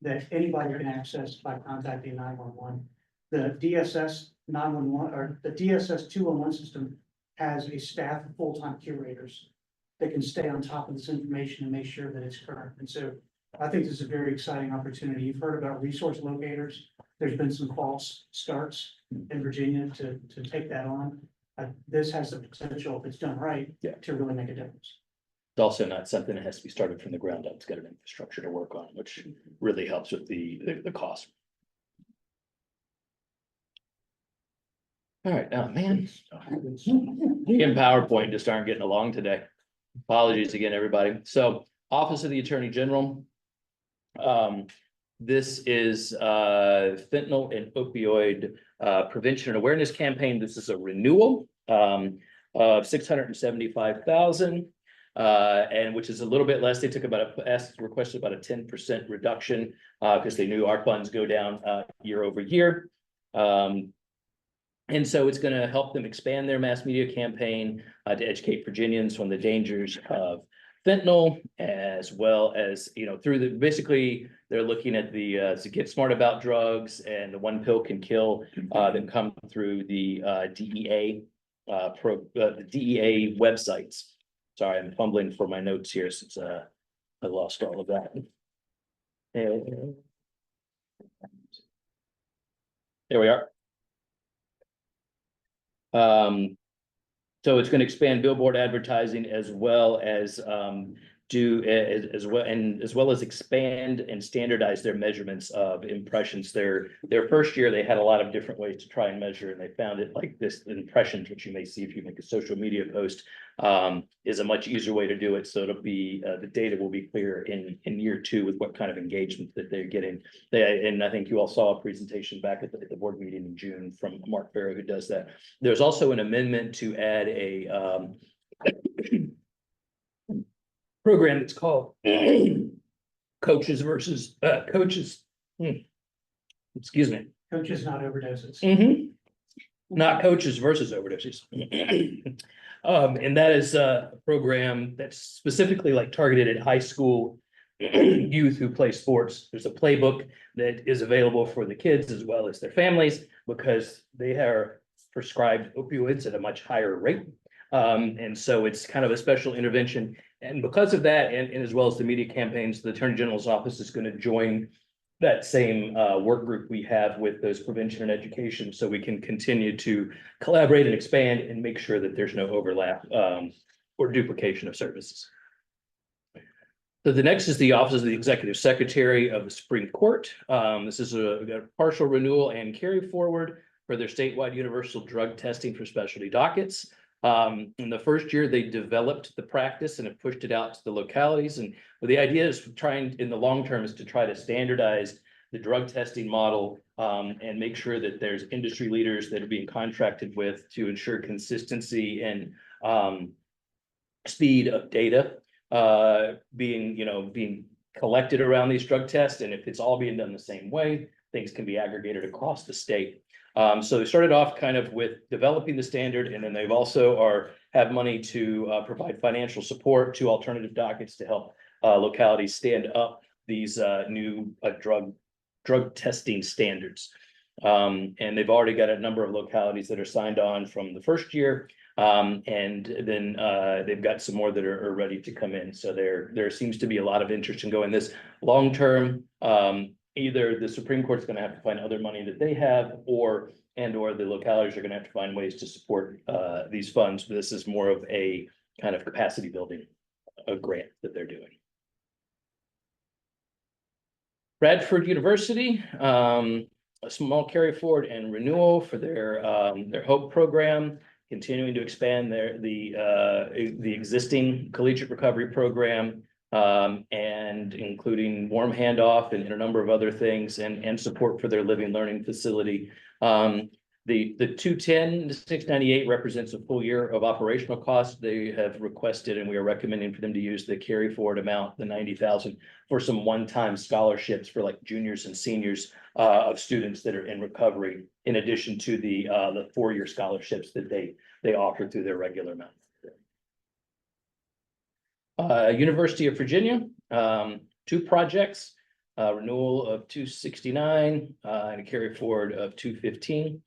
that anybody can access by contacting 911. The DSS 911 or the DSS 211 system has a staff of full-time curators that can stay on top of this information and make sure that it's current. And so I think this is a very exciting opportunity. You've heard about resource locators. There's been some false starts in Virginia to take that on. This has the potential, if it's done right, Yeah. to really make a difference. It's also not something that has to be started from the ground up. It's got an infrastructure to work on, which really helps with the cost. All right, oh man. Me and PowerPoint just aren't getting along today. Apologies again, everybody. So Office of the Attorney General. This is fentanyl and opioid prevention and awareness campaign. This is a renewal of $675,000. And which is a little bit less. They took requested about a 10% reduction because they knew our funds go down year over year. And so it's going to help them expand their mass media campaign to educate Virginians on the dangers of fentanyl, as well as, you know, through they're looking at the to get smart about drugs and the one pill can kill that come through the DEA the DEA websites. Sorry, I'm fumbling for my notes here since I lost all of that. There we are. So it's going to expand billboard advertising as well as as well as expand and standardize their measurements of impressions. Their first year, they had a lot of different ways to try and measure, and they found it like this impressions, which you may see if you make a social media post, is a much easier way to do it. So it'll be the data will be clear in year two with what kind of engagement that they're getting. And I think you all saw a presentation back at the board meeting in June from Mark Farrow, who does that. There's also an amendment to add a program that's called coaches versus coaches. Excuse me. Coaches, not overdoses. Not coaches versus overdoses. And that is a program that's specifically like targeted at high school youth who play sports. There's a playbook that is available for the kids as well as their families because they are prescribed opioids at a much higher rate. And so it's kind of a special intervention. And because of that, and as well as the media campaigns, the Attorney General's office is going to join that same work group we have with those prevention and education, so we can continue to collaborate and expand and make sure that there's no overlap or duplication of services. So the next is the Office of the Executive Secretary of the Supreme Court. This is a partial renewal and carry forward for their statewide universal drug testing for specialty dockets. In the first year, they developed the practice and have pushed it out to the localities. And the idea is trying in the long term is to try to standardize the drug testing model and make sure that there's industry leaders that are being contracted with to ensure consistency and speed of data being collected around these drug tests. And if it's all being done the same way, things can be aggregated across the state. So they started off kind of with developing the standard, and then they've also have money to provide financial support to alternative dockets to help localities stand up these new drug testing standards. And they've already got a number of localities that are signed on from the first year. And then they've got some more that are ready to come in. So there seems to be a lot of interest in going this long term. Either the Supreme Court's going to have to find other money that they have, or the localities are going to have to find ways to support these funds. But this is more of a kind of capacity building grant that they're doing. Bradford University, a small carry forward and renewal for their HOPE program, continuing to expand the existing collegiate recovery program. And including warm handoff and a number of other things and support for their living learning facility. The 210 to 698 represents a full year of operational costs. They have requested, and we are recommending for them to use the carry forward amount, the 90,000, for some one-time scholarships for like juniors and seniors of students that are in recovery, in addition to the 4-year scholarships that they offer through their regular amount. University of Virginia, 2 projects. renewal of 269, and a carry forward of 215.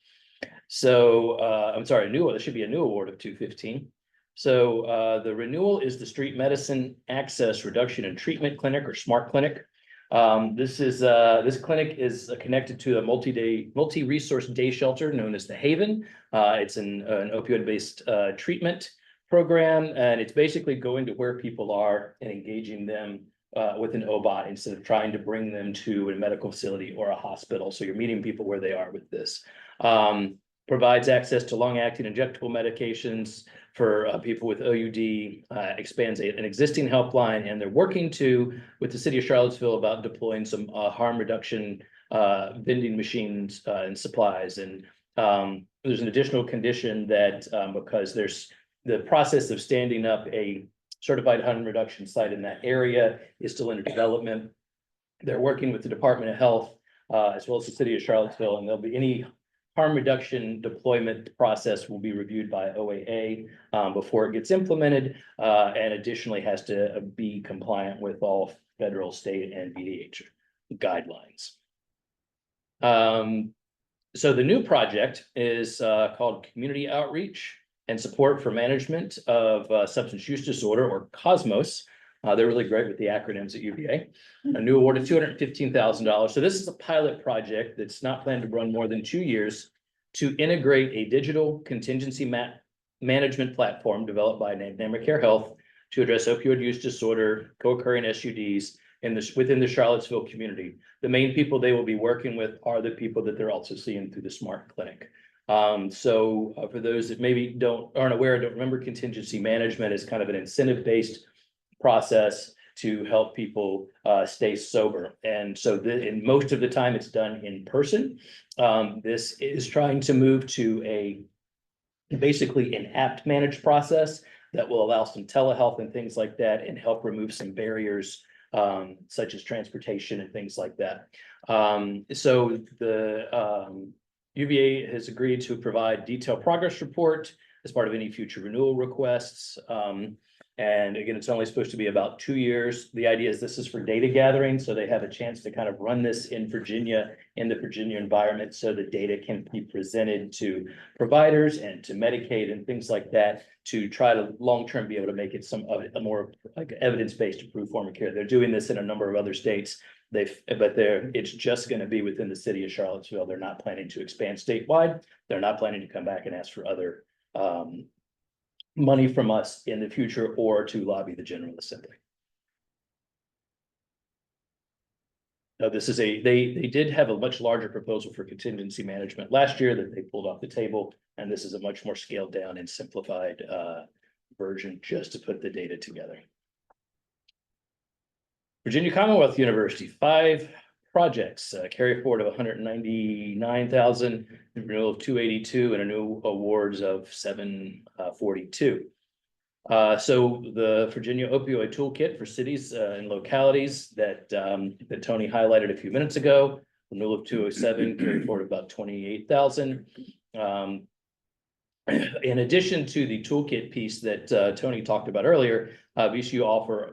So, I'm sorry, there should be a new award of 215. So, the renewal is the Street Medicine Access Reduction and Treatment Clinic, or SMART Clinic. This clinic is connected to a multi-resource day shelter known as the Haven. It's an opioid-based treatment program, and it's basically going to where people are and engaging them with an OBOT instead of trying to bring them to a medical facility or a hospital. So you're meeting people where they are with this. Provides access to long-acting injectable medications for people with OUD, expands an existing helpline, and they're working with the city of Charlottesville about deploying some harm reduction vending machines and supplies. And there's an additional condition that because there's the process of standing up a certified harm reduction site in that area is still under development. They're working with the Department of Health as well as the city of Charlottesville, and there'll be any harm reduction deployment process will be reviewed by OAA before it gets implemented, and additionally has to be compliant with all federal, state, and VDH guidelines. So the new project is called Community Outreach and Support for Management of Substance Use Disorder, or COSMOS. They're really great with the acronyms at UVA. A new award of $215,000. So this is a pilot project that's not planned to run more than 2 years to integrate a digital contingency management platform developed by Dynamicare Health to address opioid use disorder, co-occurring SUDs within the Charlottesville community. The main people they will be working with are the people that they're also seeing through the SMART Clinic. For those that maybe aren't aware, don't remember, contingency management is kind of an incentive-based process to help people stay sober. And so in most of the time it's done in person. This is trying to move to basically an app managed process that will allow some telehealth and things like that and help remove some barriers such as transportation and things like that. So the UVA has agreed to provide detailed progress report as part of any future renewal requests. And again, it's only supposed to be about 2 years. The idea is this is for data gathering, so they have a chance to kind of run this in Virginia, in the Virginia environment, so the data can be presented to providers and to Medicaid and things like that to try to long-term be able to make it a more like evidence-based approved form of care. They're doing this in a number of other states. It's just going to be within the city of Charlottesville. They're not planning to expand statewide. They're not planning to come back and ask for other money from us in the future or to lobby the General Assembly. Now, they did have a much larger proposal for contingency management last year that they pulled off the table, and this is a much more scaled down and simplified version just to put the data together. Virginia Commonwealth University, 5 projects, carry forward of 199,000, renewal of 282, and a new awards of 742. So the Virginia Opioid Toolkit for cities and localities that Tony highlighted a few minutes ago, renewal of 207, carry forward about 28,000. In addition to the toolkit piece that Tony talked about earlier, VCU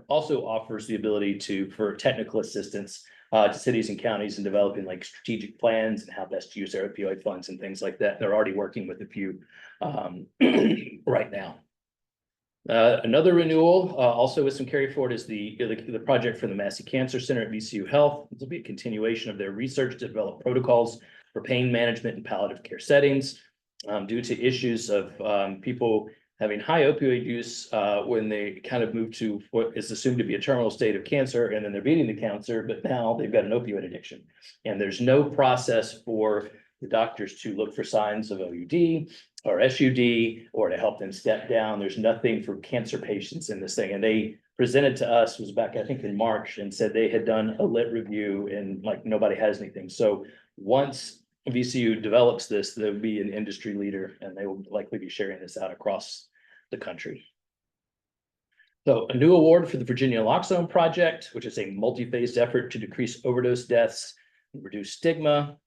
also offers the ability for technical assistance to cities and counties in developing like strategic plans and how best to use their opioid funds and things like that. They're already working with a few right now. Another renewal, also with some carry forward, is the project for the Massey Cancer Center at VCU Health. This will be a continuation of their research to develop protocols for pain management and palliative care settings. Due to issues of people having high opioid use when they kind of move to what is assumed to be a terminal state of cancer, and then they're beating the cancer, but now they've got an opioid addiction. And there's no process for the doctors to look for signs of OUD or SUD or to help them step down. There's nothing for cancer patients in this thing. And they presented to us, was back, I think in March, and said they had done a lit review and like nobody has anything. So once VCU develops this, they'll be an industry leader and they will likely be sharing this out across the country. So a new award for the Virginia Naloxone Project, which is a multi-phased effort to decrease overdose deaths and reduce stigma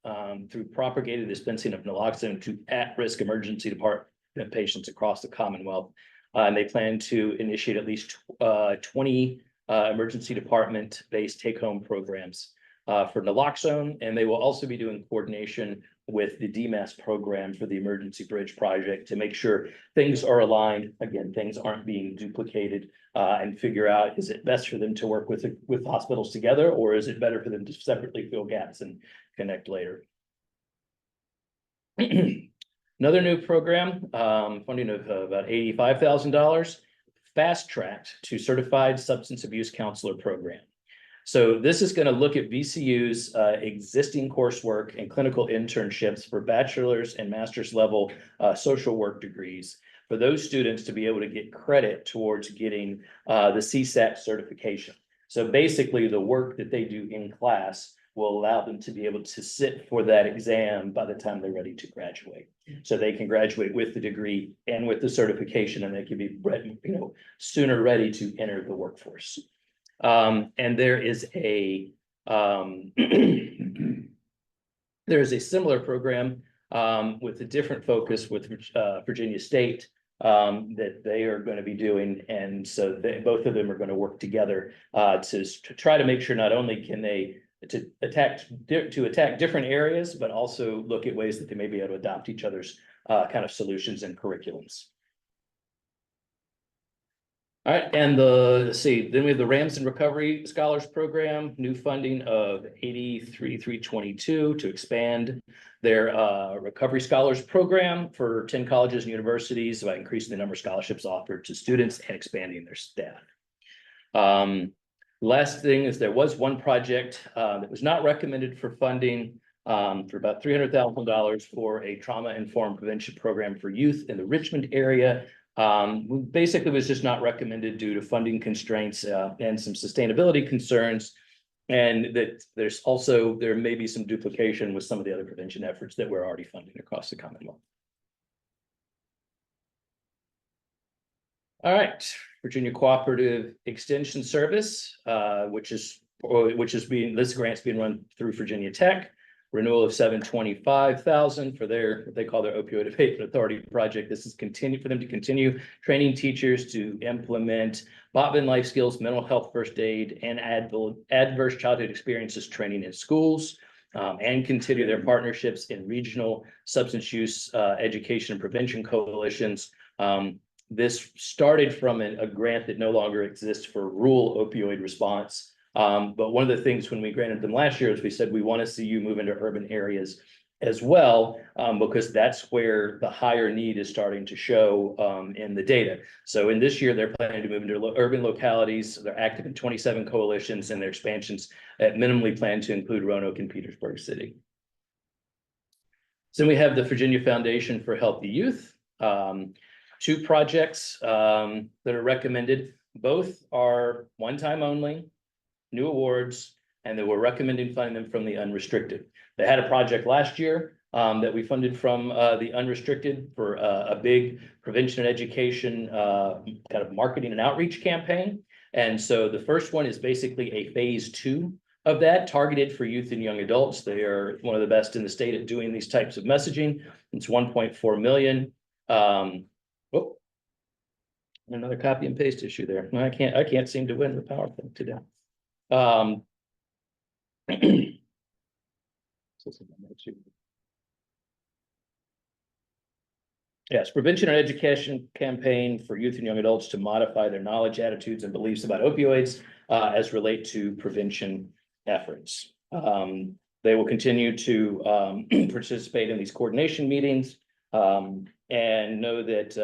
through propagated dispensing of naloxone to at-risk emergency department patients across the Commonwealth. And they plan to initiate at least 20 emergency department-based take-home programs for naloxone, and they will also be doing coordination with the DMAS program for the emergency bridge project to make sure things are aligned. Again, things aren't being duplicated, and figure out, is it best for them to work with hospitals together, or is it better for them to separately fill gaps and connect later? Another new program, funding of about $85,000, fast tracked to certified substance abuse counselor program. So this is going to look at VCU's existing coursework and clinical internships for bachelor's and master's level social work degrees for those students to be able to get credit towards getting the CSAT certification. So basically, the work that they do in class will allow them to be able to sit for that exam by the time they're ready to graduate. So they can graduate with the degree and with the certification, and they can be ready, sooner ready to enter the workforce. And there is a there is a similar program with a different focus with Virginia State that they are going to be doing, and so both of them are going to work together to try to make sure not only can they attack different areas, but also look at ways that they may be able to adopt each other's kind of solutions and curriculums. All right, and then we have the Ramsden Recovery Scholars Program, new funding of $83,322 to expand their Recovery Scholars Program for 10 colleges and universities by increasing the number of scholarships offered to students and expanding their staff. Last thing is there was one project that was not recommended for funding for about $300,000 for a trauma-informed prevention program for youth in the Richmond area. Basically was just not recommended due to funding constraints and some sustainability concerns. And that there may be some duplication with some of the other prevention efforts that we're already funding across the Commonwealth. All right, Virginia Cooperative Extension Service, this grant's being run through Virginia Tech. Renewal of $725,000 for what they call their opioid abatement authority project. This is for them to continue training teachers to implement Botman life skills, mental health first aid, and adverse childhood experiences training in schools, and continue their partnerships in regional substance use education and prevention coalitions. This started from a grant that no longer exists for rural opioid response. But one of the things when we granted them last year is we said, we want to see you move into urban areas as well, because that's where the higher need is starting to show in the data. So in this year, they're planning to move into urban localities. They're active in 27 coalitions, and their expansions at minimally plan to include Roanoke and Petersburg City. So we have the Virginia Foundation for Healthy Youth. Two projects that are recommended. Both are one-time only, new awards, and they were recommending funding them from the unrestricted. They had a project last year that we funded from the unrestricted for a big prevention and education kind of marketing and outreach campaign. And so the first one is basically a phase 2 of that, targeted for youth and young adults. They are one of the best in the state at doing these types of messaging. It's $1.4 million. Another copy and paste issue there. I can't seem to win the PowerPoint today. Yes, prevention and education campaign for youth and young adults to modify their knowledge, attitudes, and beliefs about opioids as relate to prevention efforts. They will continue to participate in these coordination meetings and know that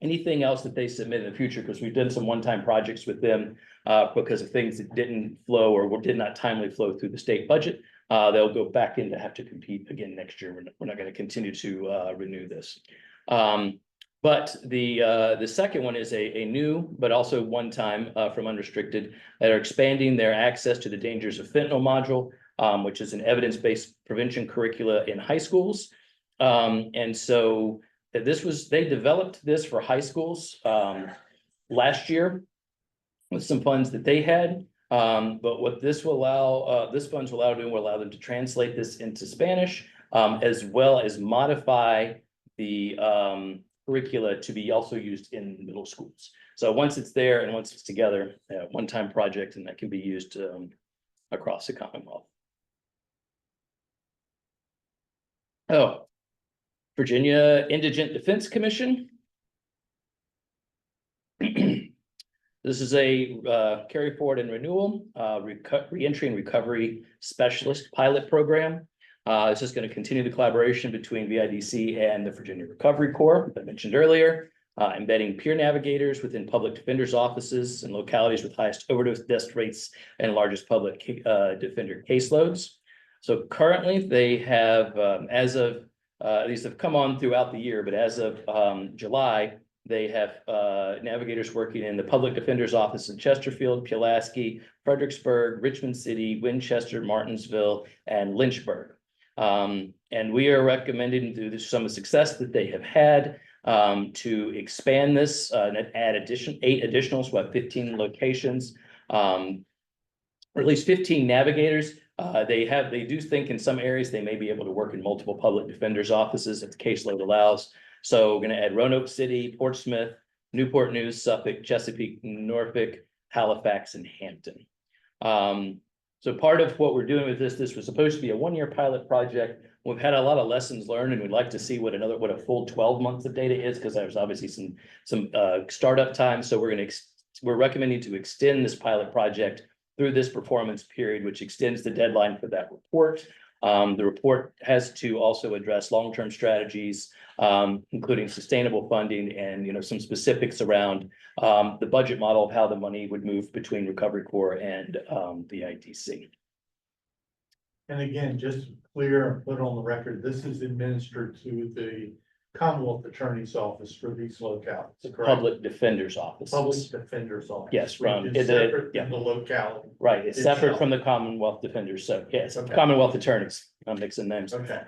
anything else that they submit in the future, because we've done some one-time projects with them because of things that didn't flow or did not timely flow through the state budget, they'll go back in to have to compete again next year. We're not going to continue to renew this. But the second one is a new, but also one-time from unrestricted, that are expanding their access to the dangers of fentanyl module, which is an evidence-based prevention curricula in high schools. And so they developed this for high schools last year with some funds that they had. But what this will allow, this funds will allow them to translate this into Spanish, as well as modify the curricula to be also used in middle schools. So once it's there and once it's together, one-time project, and that can be used across the Commonwealth. Oh, Virginia Indigent Defense Commission. This is a carry forward and renewal, reentry and recovery specialist pilot program. This is going to continue the collaboration between VIDC and the Virginia Recovery Corps that I mentioned earlier, embedding peer navigators within public defenders' offices and localities with highest overdose death rates and largest public defender caseloads. So currently they have, as of, these have come on throughout the year, but as of July, they have navigators working in the public defender's office in Chesterfield, Pulaski, Fredericksburg, Richmond City, Winchester, Martinsville, and Lynchburg. And we are recommending due to some of the success that they have had to expand this and add 8 additional, so about 15 locations, or at least 15 navigators. They do think in some areas they may be able to work in multiple public defenders' offices if the caseload allows. So we're going to add Roanoke City, Portsmouth, Newport News, Suffolk, Chesapeake, Norfolk, Halifax, and Hampton. So part of what we're doing with this was supposed to be a 1-year pilot project. We've had a lot of lessons learned, and we'd like to see what a full 12 months of data is, because there's obviously some startup time. So we're recommending to extend this pilot project through this performance period, which extends the deadline for that report. The report has to also address long-term strategies, including sustainable funding and some specifics around the budget model of how the money would move between Recovery Corps and the IDC. And again, just clear and put on the record, this is administered to the Commonwealth Attorney's Office for these localities, correct? Public Defender's Office. Public Defender's Office. Yes, from which is separate from the locality. Right, it's separate itself. from the Commonwealth Defenders. So yes, Okay. Commonwealth Attorneys. I'm mixing names. Okay.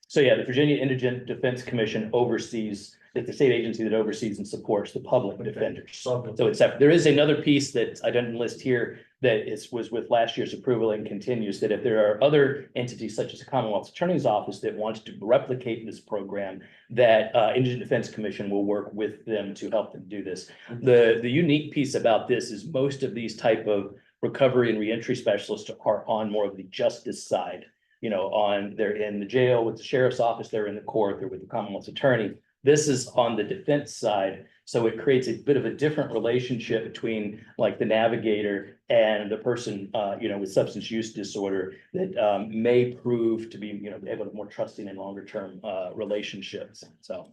So yeah, the Virginia Indigent Defense Commission oversees, it's the state agency that oversees and supports the public defenders. So it's separate. There is another piece that I didn't list here that was with last year's approval and continues, that if there are other entities such as the Commonwealth Attorney's Office that wants to replicate this program, that Indigent Defense Commission will work with them to help them do this. The unique piece about this is most of these type of recovery and reentry specialists are on more of the justice side. They're in the jail with the sheriff's office, they're in the court, they're with the Commonwealth's attorney. This is on the defense side. So it creates a bit of a different relationship between like the navigator and the person, with substance use disorder that may prove to be, able to more trusting and longer term relationships. So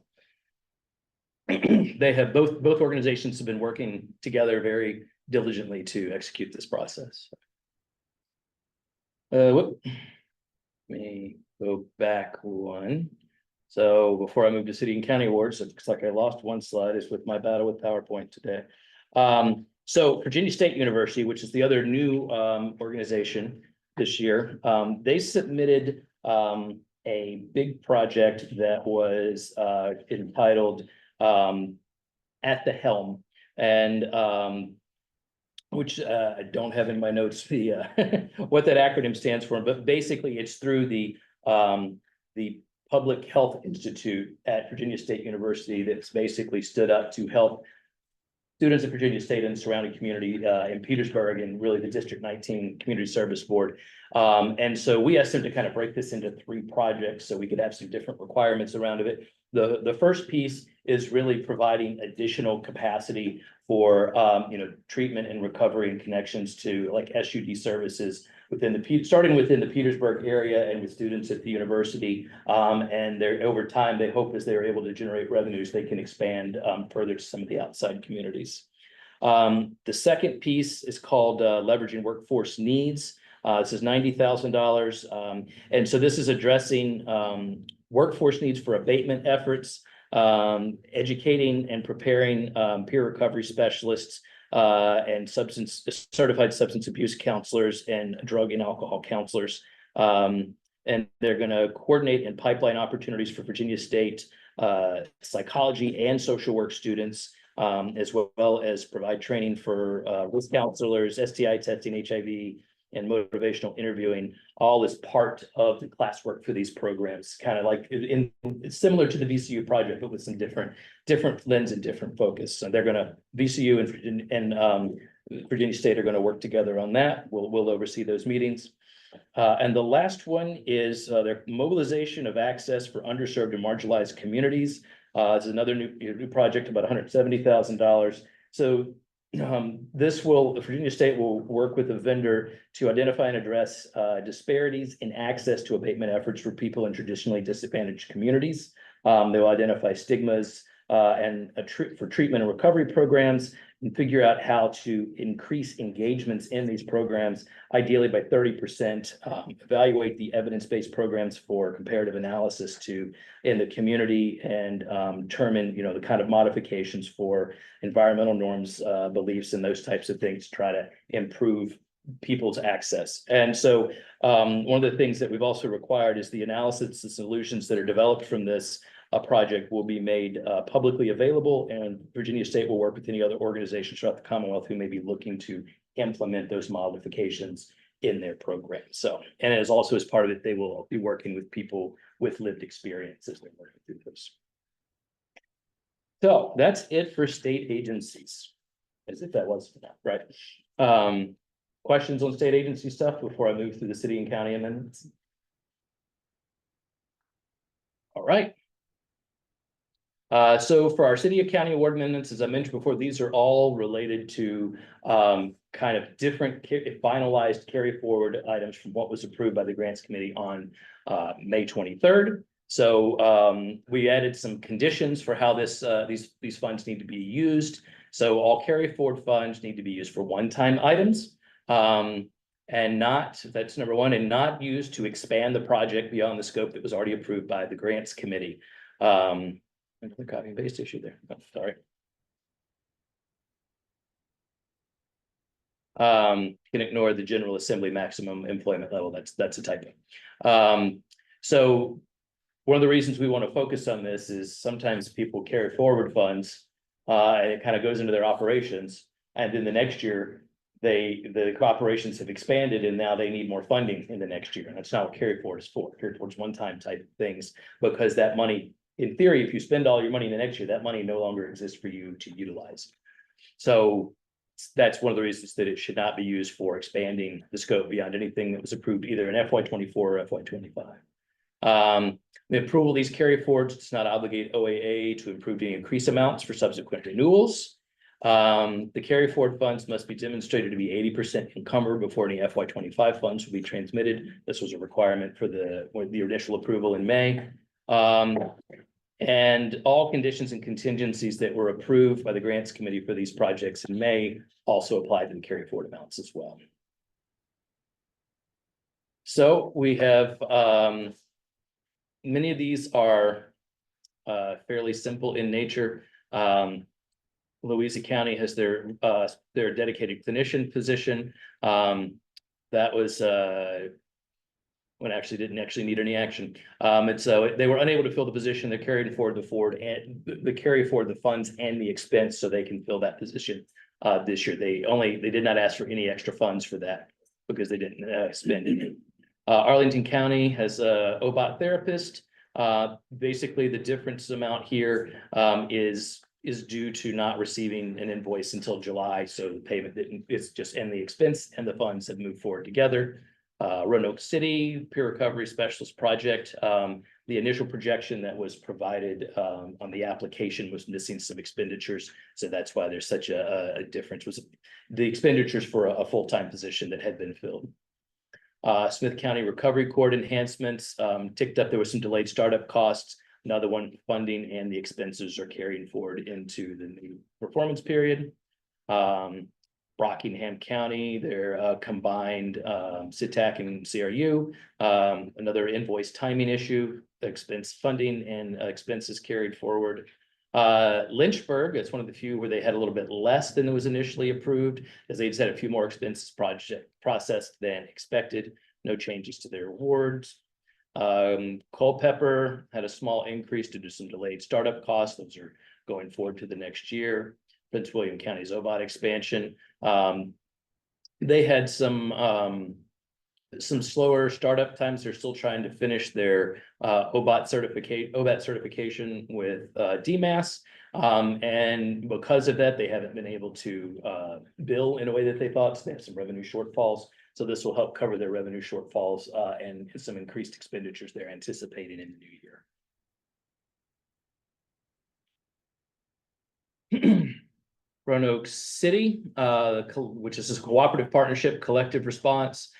they have both organizations have been working together very diligently to execute this process. Let me go back one. So before I move to city and county awards, it looks like I lost one slide. Is with my battle with PowerPoint today. So Virginia State University, which is the other new organization this year, they submitted a big project that was entitled At the Helm, and which I don't have in my notes the what that acronym stands for, but basically it's through the Public Health Institute at Virginia State University that's basically stood up to help students at Virginia State and surrounding community in Petersburg and really the District 19 Community Service Board. And so we asked them to kind of break this into 3 projects so we could have some different requirements around it. The first piece is really providing additional capacity for treatment and recovery and connections to like SUD services starting within the Petersburg area and with students at the university. And over time, they hope as they're able to generate revenues, they can expand further to some of the outside communities. The second piece is called Leveraging Workforce Needs. This is $90,000. And so this is addressing workforce needs for abatement efforts, educating and preparing peer recovery specialists and certified substance abuse counselors and drug and alcohol counselors. And they're going to coordinate and pipeline opportunities for Virginia State psychology and social work students, as well as provide training for risk counselors, STI testing, HIV, and motivational interviewing, all as part of the classwork for these programs, kind of like it's similar to the VCU project, but with some different lens and different focus. So they're going to VCU and Virginia State are going to work together on that. We'll oversee those meetings. And the last one is their mobilization of access for underserved and marginalized communities. This is another new project, about $170,000. So Virginia State will work with a vendor to identify and address disparities in access to abatement efforts for people in traditionally disadvantaged communities. They will identify stigmas and for treatment and recovery programs, and figure out how to increase engagements in these programs, ideally by 30%, evaluate the evidence-based programs for comparative analysis in the community, and determine, the kind of modifications for environmental norms, beliefs, and those types of things to try to improve people's access. And so one of the things that we've also required is the analysis and solutions that are developed from this project will be made publicly available, and Virginia State will work with any other organizations throughout the Commonwealth who may be looking to implement those modifications in their program. So, and as also as part of it, they will be working with people with lived experience as they're working through this. So that's it for state agencies, as if that was enough, right? Questions on state agency stuff before I move through the city and county amendments? All right. So for our city and county award amendments, as I mentioned before, these are all related to kind of different finalized carry forward items from what was approved by the grants committee on May 23rd. So we added some conditions for how these funds need to be used. So all carry forward funds need to be used for one-time items, and that's number one, and not used to expand the project beyond the scope that was already approved by the grants committee. The copy and paste issue there. Oh, sorry. Can ignore the General Assembly maximum employment level. That's a typo. So one of the reasons we want to focus on this is sometimes people carry forward funds, and it kind of goes into their operations, and then the next year the operations have expanded and now they need more funding in the next year. And that's not what carry forward is for. Carry forward is one-time type of things, because that money, in theory, if you spend all your money in the next year, that money no longer exists for you to utilize. So that's one of the reasons that it should not be used for expanding the scope beyond anything that was approved either in FY24 or FY25. The approval of these carry forwards does not obligate OAA to approve any increase amounts for subsequent renewals. The carry forward funds must be demonstrated to be 80% encumbered before any FY25 funds will be transmitted. This was a requirement for the initial approval in May. And all conditions and contingencies that were approved by the grants committee for these projects in May also apply to the carry forward amounts as well. So we have many of these are fairly simple in nature. Louisa County has their dedicated clinician position. That was when actually didn't actually need any action. And so they were unable to fill the position. They're carrying forward the carry forward the funds and the expense so they can fill that position this year. They did not ask for any extra funds for that because they didn't spend it. Arlington County has a OBOT therapist. Basically the difference amount here is due to not receiving an invoice until July. So the payment it's just, and the expense and the funds have moved forward together. Roanoke City Peer Recovery Specialist Project. The initial projection that was provided on the application was missing some expenditures. So that's why there's such a difference. Was the expenditures for a full-time position that had been filled. Smith County Recovery Court enhancements ticked up. There was some delayed startup costs. Another one, funding and the expenses are carrying forward into the new performance period. Rockingham County, their combined SITAC and CRU, another invoice timing issue, expense funding and expenses carried forward. Lynchburg, it's one of the few where they had a little bit less than was initially approved, as they just had a few more expenses processed than expected. No changes to their awards. Culpeper had a small increase due to some delayed startup costs. Those are going forward to the next year. Prince William County's OBOT expansion. They had some some slower startup times. They're still trying to finish their OBAT certification with DMAS. And because of that, they haven't been able to bill in a way that they thought. So they have some revenue shortfalls. So this will help cover their revenue shortfalls and some increased expenditures they're anticipating in the new year. Roanoke City, which is this cooperative partnership, collective response.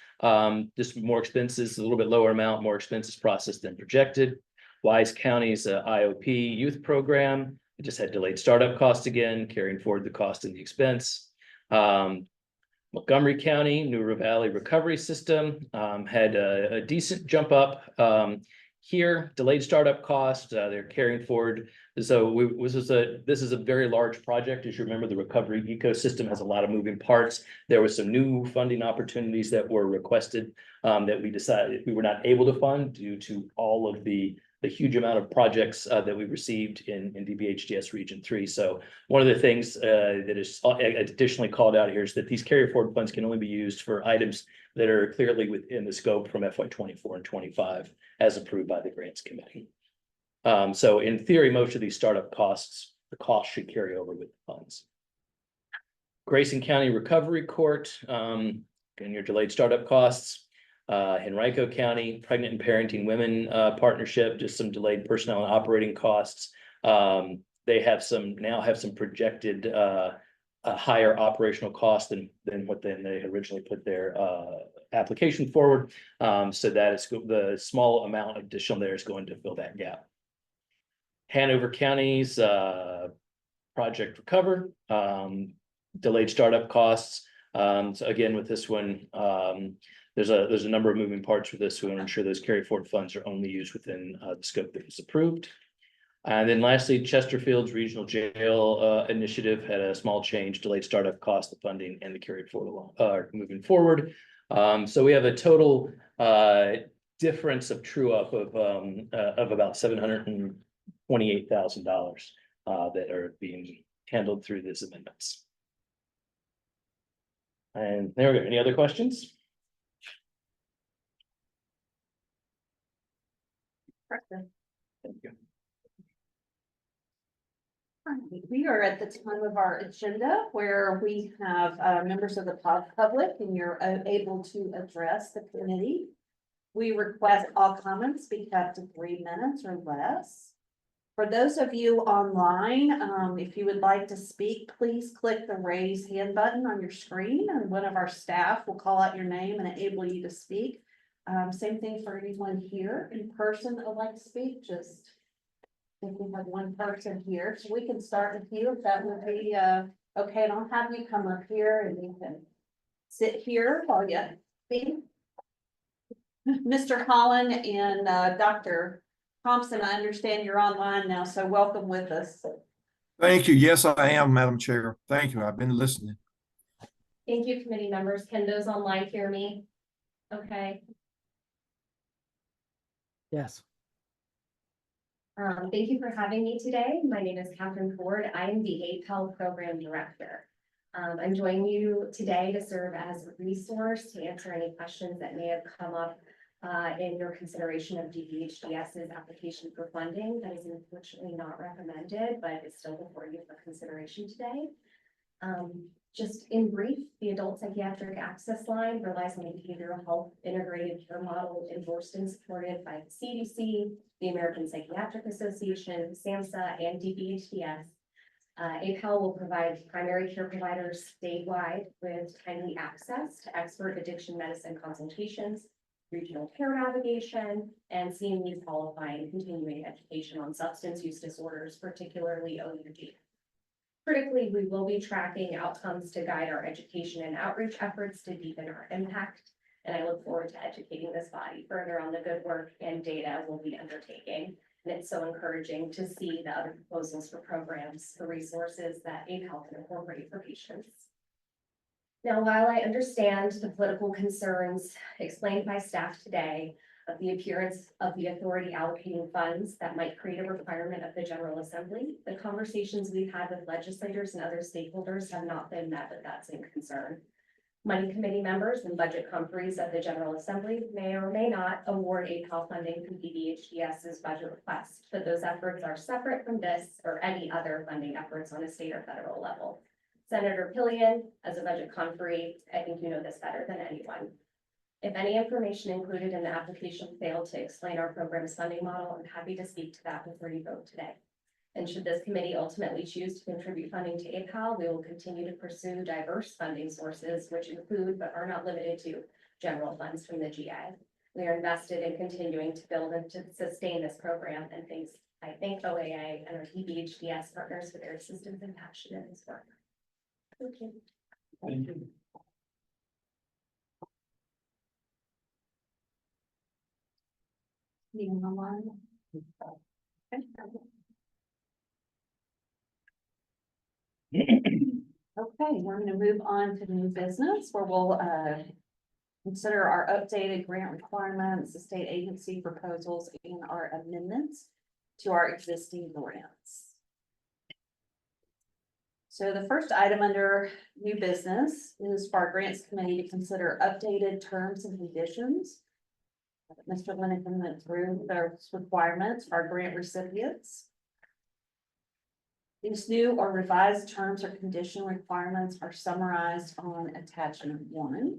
Just more expenses, a little bit lower amount, more expenses processed than projected. Wise County's IOP youth program, it just had delayed startup costs again, carrying forward the cost and the expense. Montgomery County, New Valley Recovery System, had a decent jump up. Here, delayed startup costs, they're carrying forward. So this is a very large project. As you remember, the recovery ecosystem has a lot of moving parts. There was some new funding opportunities that were requested that we decided we were not able to fund due to all of the huge amount of projects that we received in DBHDS Region 3. So one of the things that is additionally called out here is that these carry forward funds can only be used for items that are clearly within the scope from FY24 and 25 as approved by the grants committee. So in theory, most of these startup costs, the cost should carry over with the funds. Grayson County Recovery Court, again, your delayed startup costs. Henrico County Pregnant and Parenting Women Partnership, just some delayed personnel and operating costs. They have some projected higher operational costs than what they had originally put their application forward. So that is the small amount additional there is going to fill that gap. Hanover County's Project Recover, delayed startup costs. So again, with this one, there's a number of moving parts with this. We want to ensure those carry forward funds are only used within the scope that was approved. And then lastly, Chesterfield's Regional Jail Initiative had a small change, delayed startup cost, the funding, and the carried forward moving forward. So we have a total difference of true up of about $728,000 that are being handled through these amendments. And there we go. Any other questions? Thank you. We are at the time of our agenda where we have members of the public and you're able to address the committee. We request all comments be kept to 3 minutes or less. For those of you online, if you would like to speak, please click the raise hand button on your screen and one of our staff will call out your name and enable you to speak. Same thing for anyone here in person that would like to speak, just I think we have one person here, so we can start with you if that would be okay, and I'll have you come up here and you can sit here while you speak. Mr. Holland and Dr. Thompson, I understand you're online now, so welcome with us. Thank you. Yes, I am, Madam Chair. Thank you. I've been listening. Thank you, committee members. Can those online hear me? Okay. Yes. Thank you for having me today. My name is Catherine Ford. I am the APEL Program Director. I'm joining you today to serve as a resource to answer any questions that may have come up in your consideration of DBHDS's application for funding. That is unfortunately not recommended, but it's still before you for consideration today. Just in brief, the Adult Psychiatric Access Line relies on a behavioral health integrated care model endorsed and supported by the CDC, the American Psychiatric Association, SAMHSA, and DBHDS. APEL will provide primary care providers statewide with timely access to expert addiction medicine consultations, regional care navigation, and CME qualifying continuing education on substance use disorders, particularly OUD. Critically, we will be tracking outcomes to guide our education and outreach efforts to deepen our impact. And I look forward to educating this body further on the good work and data we'll be undertaking. And it's so encouraging to see the other proposals for programs, for resources that APEL can incorporate for patients. Now, while I understand the political concerns explained by staff today of the appearance of the authority allocating funds that might create a requirement of the General Assembly, the conversations we've had with legislators and other stakeholders have not been met with that same concern. Money committee members and budget conferees of the General Assembly may or may not award APAL funding through EDHDS's budget request, but those efforts are separate from this or any other funding efforts on a state or federal level. Senator Pillion, as a budget conferee, I think you know this better than anyone. If any information included in the application failed to explain our program's funding model, I'm happy to speak to that before you vote today. And should this committee ultimately choose to contribute funding to APAL, we will continue to pursue diverse funding sources, which include but are not limited to general funds from the GA. We are invested in continuing to build and to sustain this program, and I thank OAA and our EDHDS partners for their assistance and passion in this work. Thank you. Thank you. Meeting online. Okay, we're going to move on to new business where we'll consider our updated grant requirements, the state agency proposals, and our amendments to our existing grants. So the first item under new business is for our grants committee to consider updated terms and conditions. Mr. Lincoln went through those requirements for our grant recipients. These new or revised terms or condition requirements are summarized on attachment 1.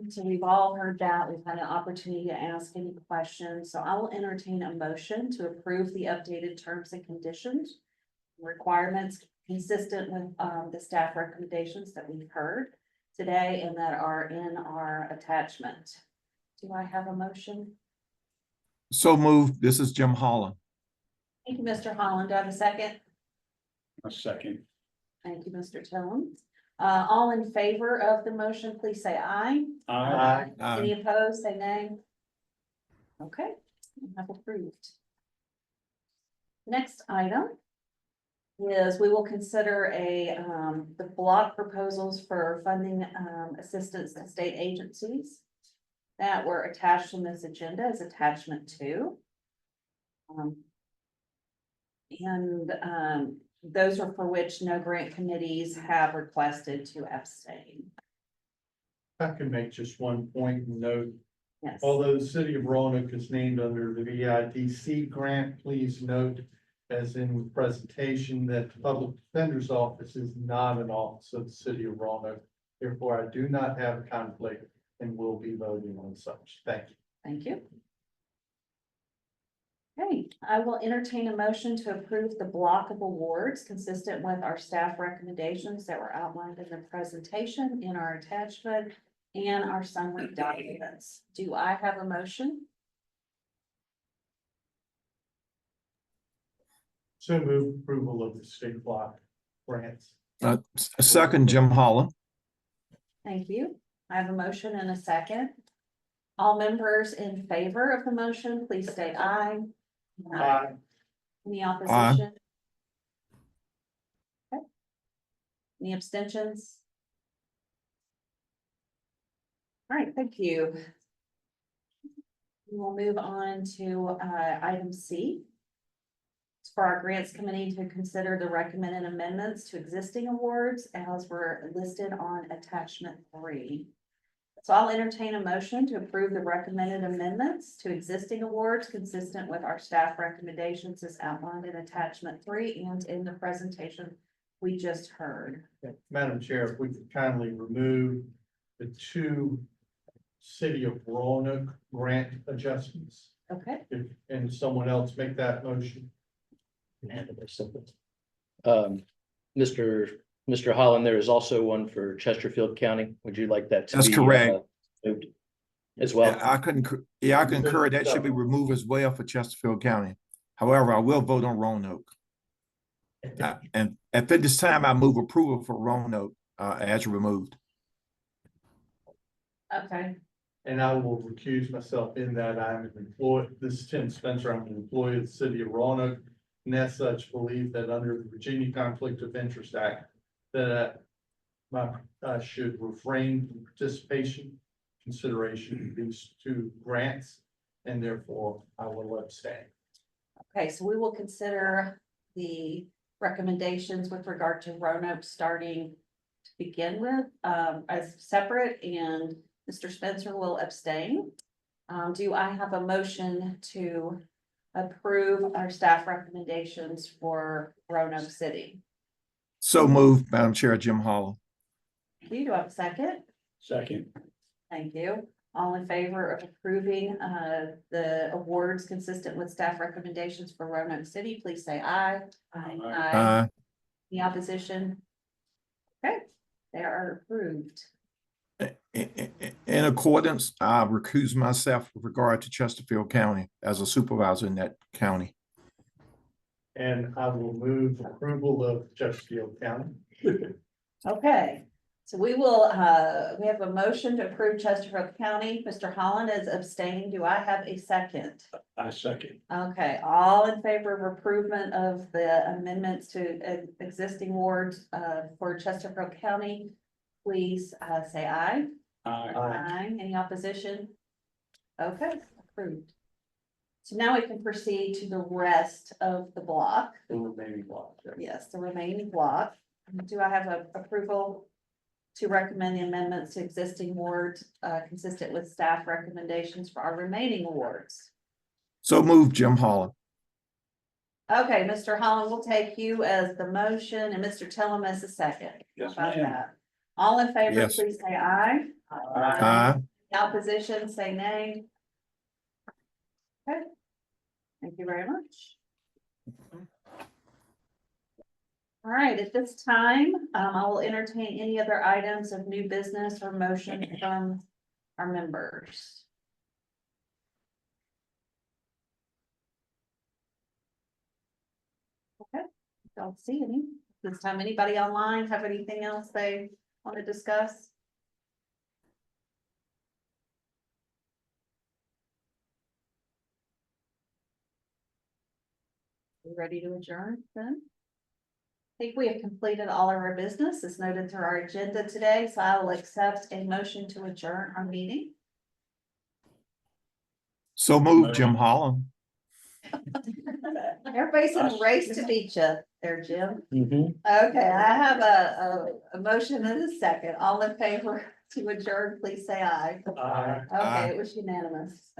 So we've all heard that. We've had an opportunity to ask any questions. So I will entertain a motion to approve the updated terms and conditions requirements consistent with the staff recommendations that we've heard today and that are in our attachment. Do I have a motion? So moved. This is Jim Holland. Thank you, Mr. Holland. Do I have a second? A second. Thank you, Mr. Tillman. All in favor of the motion, please say aye. Aye. Any opposed, say nay. Okay, we have approved. Next item is we will consider the block proposals for funding assistance to state agencies that were attached in this agenda as attachment 2. Those are for which no grant committees have requested to abstain. I can make just one point and note, Yes. although the city of Roanoke is named under the VIDC grant, please note, as in the presentation, that the Public Defender's Office is not an office of the city of Roanoke. Therefore, I do not have a conflict and will be voting on such. Thank you. Thank you. Okay, I will entertain a motion to approve the block of awards consistent with our staff recommendations that were outlined in the presentation, in our attachment, and our summary documents. Do I have a motion? So move approval of the state block grants. Second, Jim Holland. Thank you. I have a motion and a second. All members in favor of the motion, please say aye. Aye. Any opposition? Okay. Any abstentions? All right, thank you. We will move on to item C. It's for our grants committee to consider the recommended amendments to existing awards as were listed on attachment 3. So I'll entertain a motion to approve the recommended amendments to existing awards consistent with our staff recommendations as outlined in attachment 3 and in the presentation we just heard. Madam Chair, if we could kindly remove the 2 city of Roanoke grant adjustments, Okay, and someone else make that motion. Mr. Holland, there is also one for Chesterfield County. Would you like that to be? That's correct. Moved as well? I concur. That should be removed as well for Chesterfield County. However, I will vote on Roanoke. And at this time, I move approval for Roanoke as removed. okay, And I will recuse myself in that I'm an employee. This is Tim Spencer. I'm an employee of the city of Roanoke. And as such, believe that under the Virginia Conflict of Interest Act, that I should refrain from participation, consideration of these 2 grants, and therefore I will abstain. okay, so we will consider the recommendations with regard to Roanoke starting to begin with, as separate, and Mr. Spencer will abstain. Do I have a motion to approve our staff recommendations for Roanoke City? So moved, Madam Chair, Jim Holland. Thank you. Do I have a second? Second. Thank you. All in favor of approving the awards consistent with staff recommendations for Roanoke City, please say aye. Aye. Any opposition? Okay, they are approved. In accordance, I recuse myself with regard to Chesterfield County as a supervisor in that county. And I will move approval of Chesterfield County. Okay, so we have a motion to approve Chesterfield County. Mr. Holland is abstaining. Do I have a second? I second. Okay, all in favor of approval of the amendments to existing wards for Chesterfield County, please say aye. Aye. Any opposition? Okay, approved. So now we can proceed to the rest of the block. The remaining block. Yes, the remaining block. Do I have a approval to recommend the amendments to existing wards consistent with staff recommendations for our remaining wards? So moved, Jim Holland. Okay, Mr. Holland, will take you as the motion and Mr. Tillum as the second. Yes, How about ma'am. that? All in favor, Yes. please say aye. Aye. Opposition, say nay. Okay. Thank you very much. All right, at this time, I will entertain any other items of new business or motion from our members. Okay, don't see any. This time, anybody online have anything else they want to discuss? We ready to adjourn then? I think we have completed all of our business as noted through our agenda today, so I will accept a motion to adjourn our meeting. So moved, Jim Holland. Everybody's in a race to beat you there, Jim. Mhm. Okay, I have a motion and a second. All in favor to adjourn, please say aye. Aye. Okay, it was unanimous.